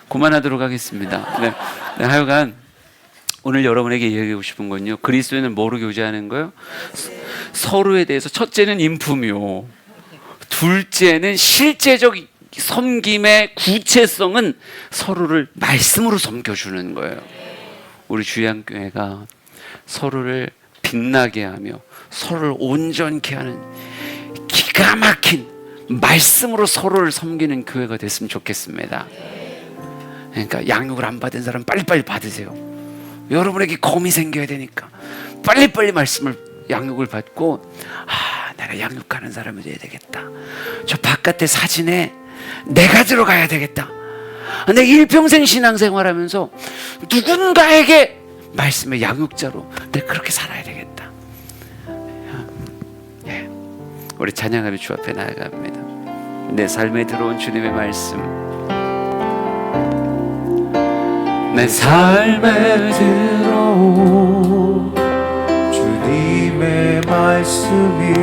그만하도록 하겠습니다. 네. 하여간 오늘 여러분에게 얘기하고 싶은 건요, 그리스도인은 뭐로 교제하는 거예요? 서로에 대해서 첫째는 인품이요, 둘째는 실제적 섬김의 구체성은 서로를 말씀으로 섬겨주는 거예요. 우리 주양교회가 서로를 빛나게 하며 서로를 온전케 하는 기가 막힌 말씀으로 서로를 섬기는 교회가 됐으면 좋겠습니다. 그러니까 양육을 안 받은 사람 빨리빨리 받으세요. 여러분에게 검이 생겨야 되니까 빨리빨리 말씀을 양육을 받고, 내가 양육하는 사람이 돼야 되겠다. 저 바깥의 사진에 내가 들어가야 되겠다. 내 일평생 신앙생활하면서 누군가에게 말씀의 양육자로 내가 그렇게 살아야 되겠다. 우리 찬양하며 주 앞에 나아갑니다. 내 삶에 들어온 주님의 말씀, 내 삶에 들어온 주님의 말씀이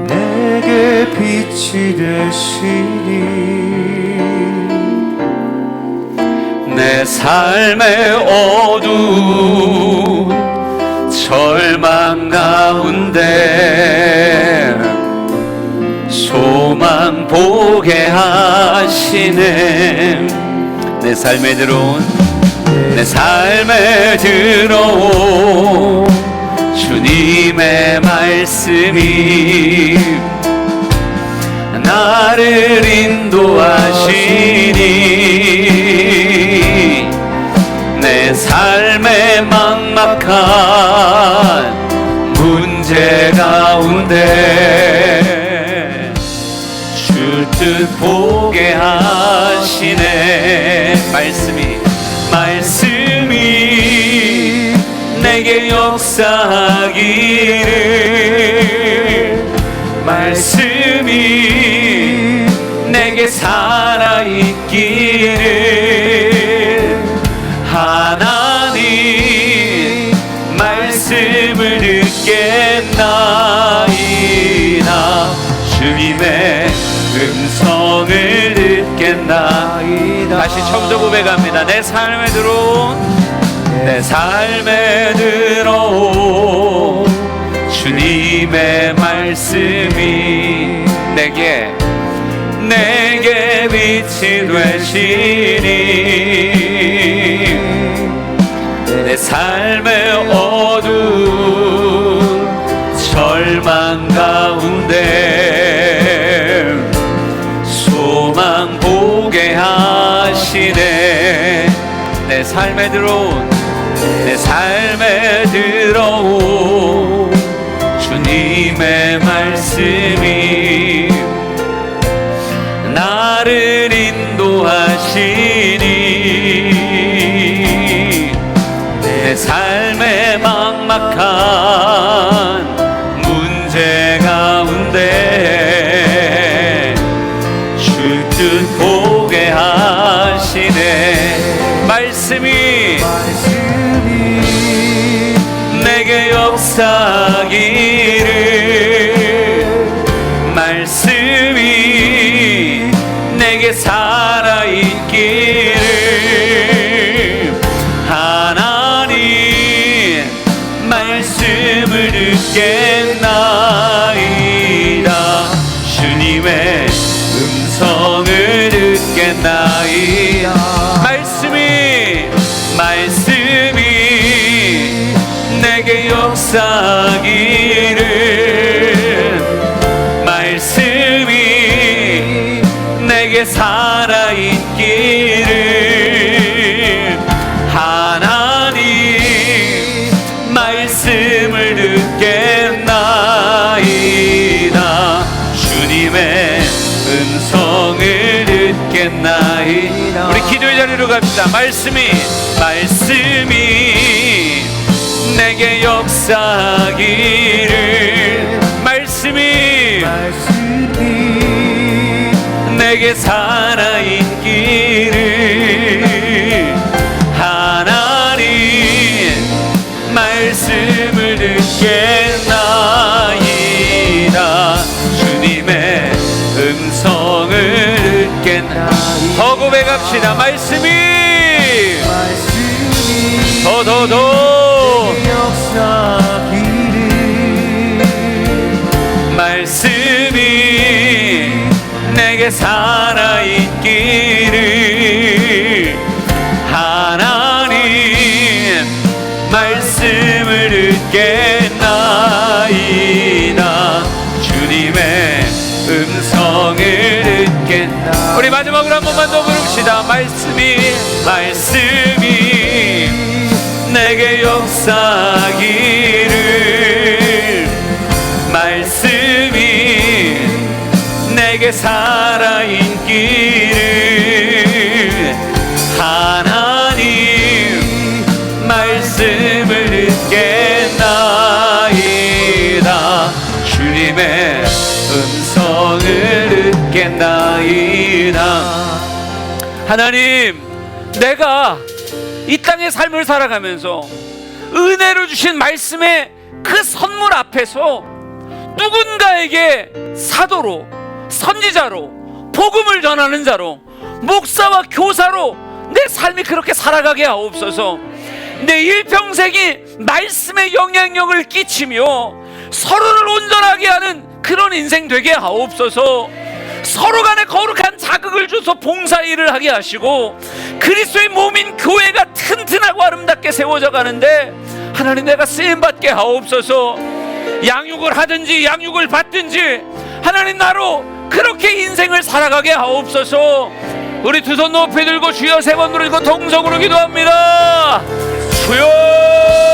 내게 빛이 되시니, 내 삶의 어두운 절망 가운데 소망 보게 하시네. 내 삶에 들어온 주님의 말씀이 나를 인도하시니, 내 삶의 막막한 문제 가운데 주 뜻 보게 하시네. 말씀이 내게 역사하기를, 말씀이 내게 살아있기를, 하나님 말씀을 듣겠나이다. 주님의 음성을 듣겠나이다. 다시 처음부터 고백합니다. 내 삶에 들어온 주님의 말씀이 내게 빛이 되시니, 내 삶의 어두운 절망 가운데 소망 보게 하시네. 내 삶에 들어온 주님의 말씀이 나를 인도하시니, 내 삶의 막막한 문제 가운데 말씀이 내게 살아있기를 하나님 말씀을 듣겠나이다. 주님의 음성을 듣겠나이다. 말씀이 내게 역사하기를 말씀이 내게 살아있기를 하나님 말씀을 듣겠나이다. 주님의 음성을 듣겠나이다. 우리 기도의 자리로 갑시다. 말씀이 내게 역사하기를 말씀이 내게 살아있기를 하나님 말씀을 듣겠나이다. 주님의 음성을 듣겠나이다. 더 고백합시다. 말씀이 더 말씀이 내게 살아있기를 하나님 말씀을 듣겠나이다. 주님의 음성을 듣겠나이다. 우리 마지막으로 한 번만 더 부릅시다. 말씀이 내게 역사하기를 말씀이 내게 살아있기를 하나님 말씀을 듣겠나이다. 주님의 음성을 듣겠나이다. 하나님, 내가 이 땅의 삶을 살아가면서 은혜로 주신 말씀의 그 선물 앞에서 누군가에게 사도로, 선지자로, 복음을 전하는 자로, 목사와 교사로 내 삶이 그렇게 살아가게 하옵소서. 내 일평생이 말씀의 영향력을 끼치며 서로를 온전하게 하는 그런 인생 되게 하옵소서. 서로 간에 거룩한 자극을 줘서 봉사일을 하게 하시고 그리스도의 몸인 교회가 튼튼하고 아름답게 세워져 가는데 하나님, 내가 쓰임받게 하옵소서. 양육을 하든지 양육을 받든지 하나님, 나로 그렇게 인생을 살아가게 하옵소서. 우리 두 손 높이 들고 주여 세 번 누르고 동성으로 기도합니다. 주여.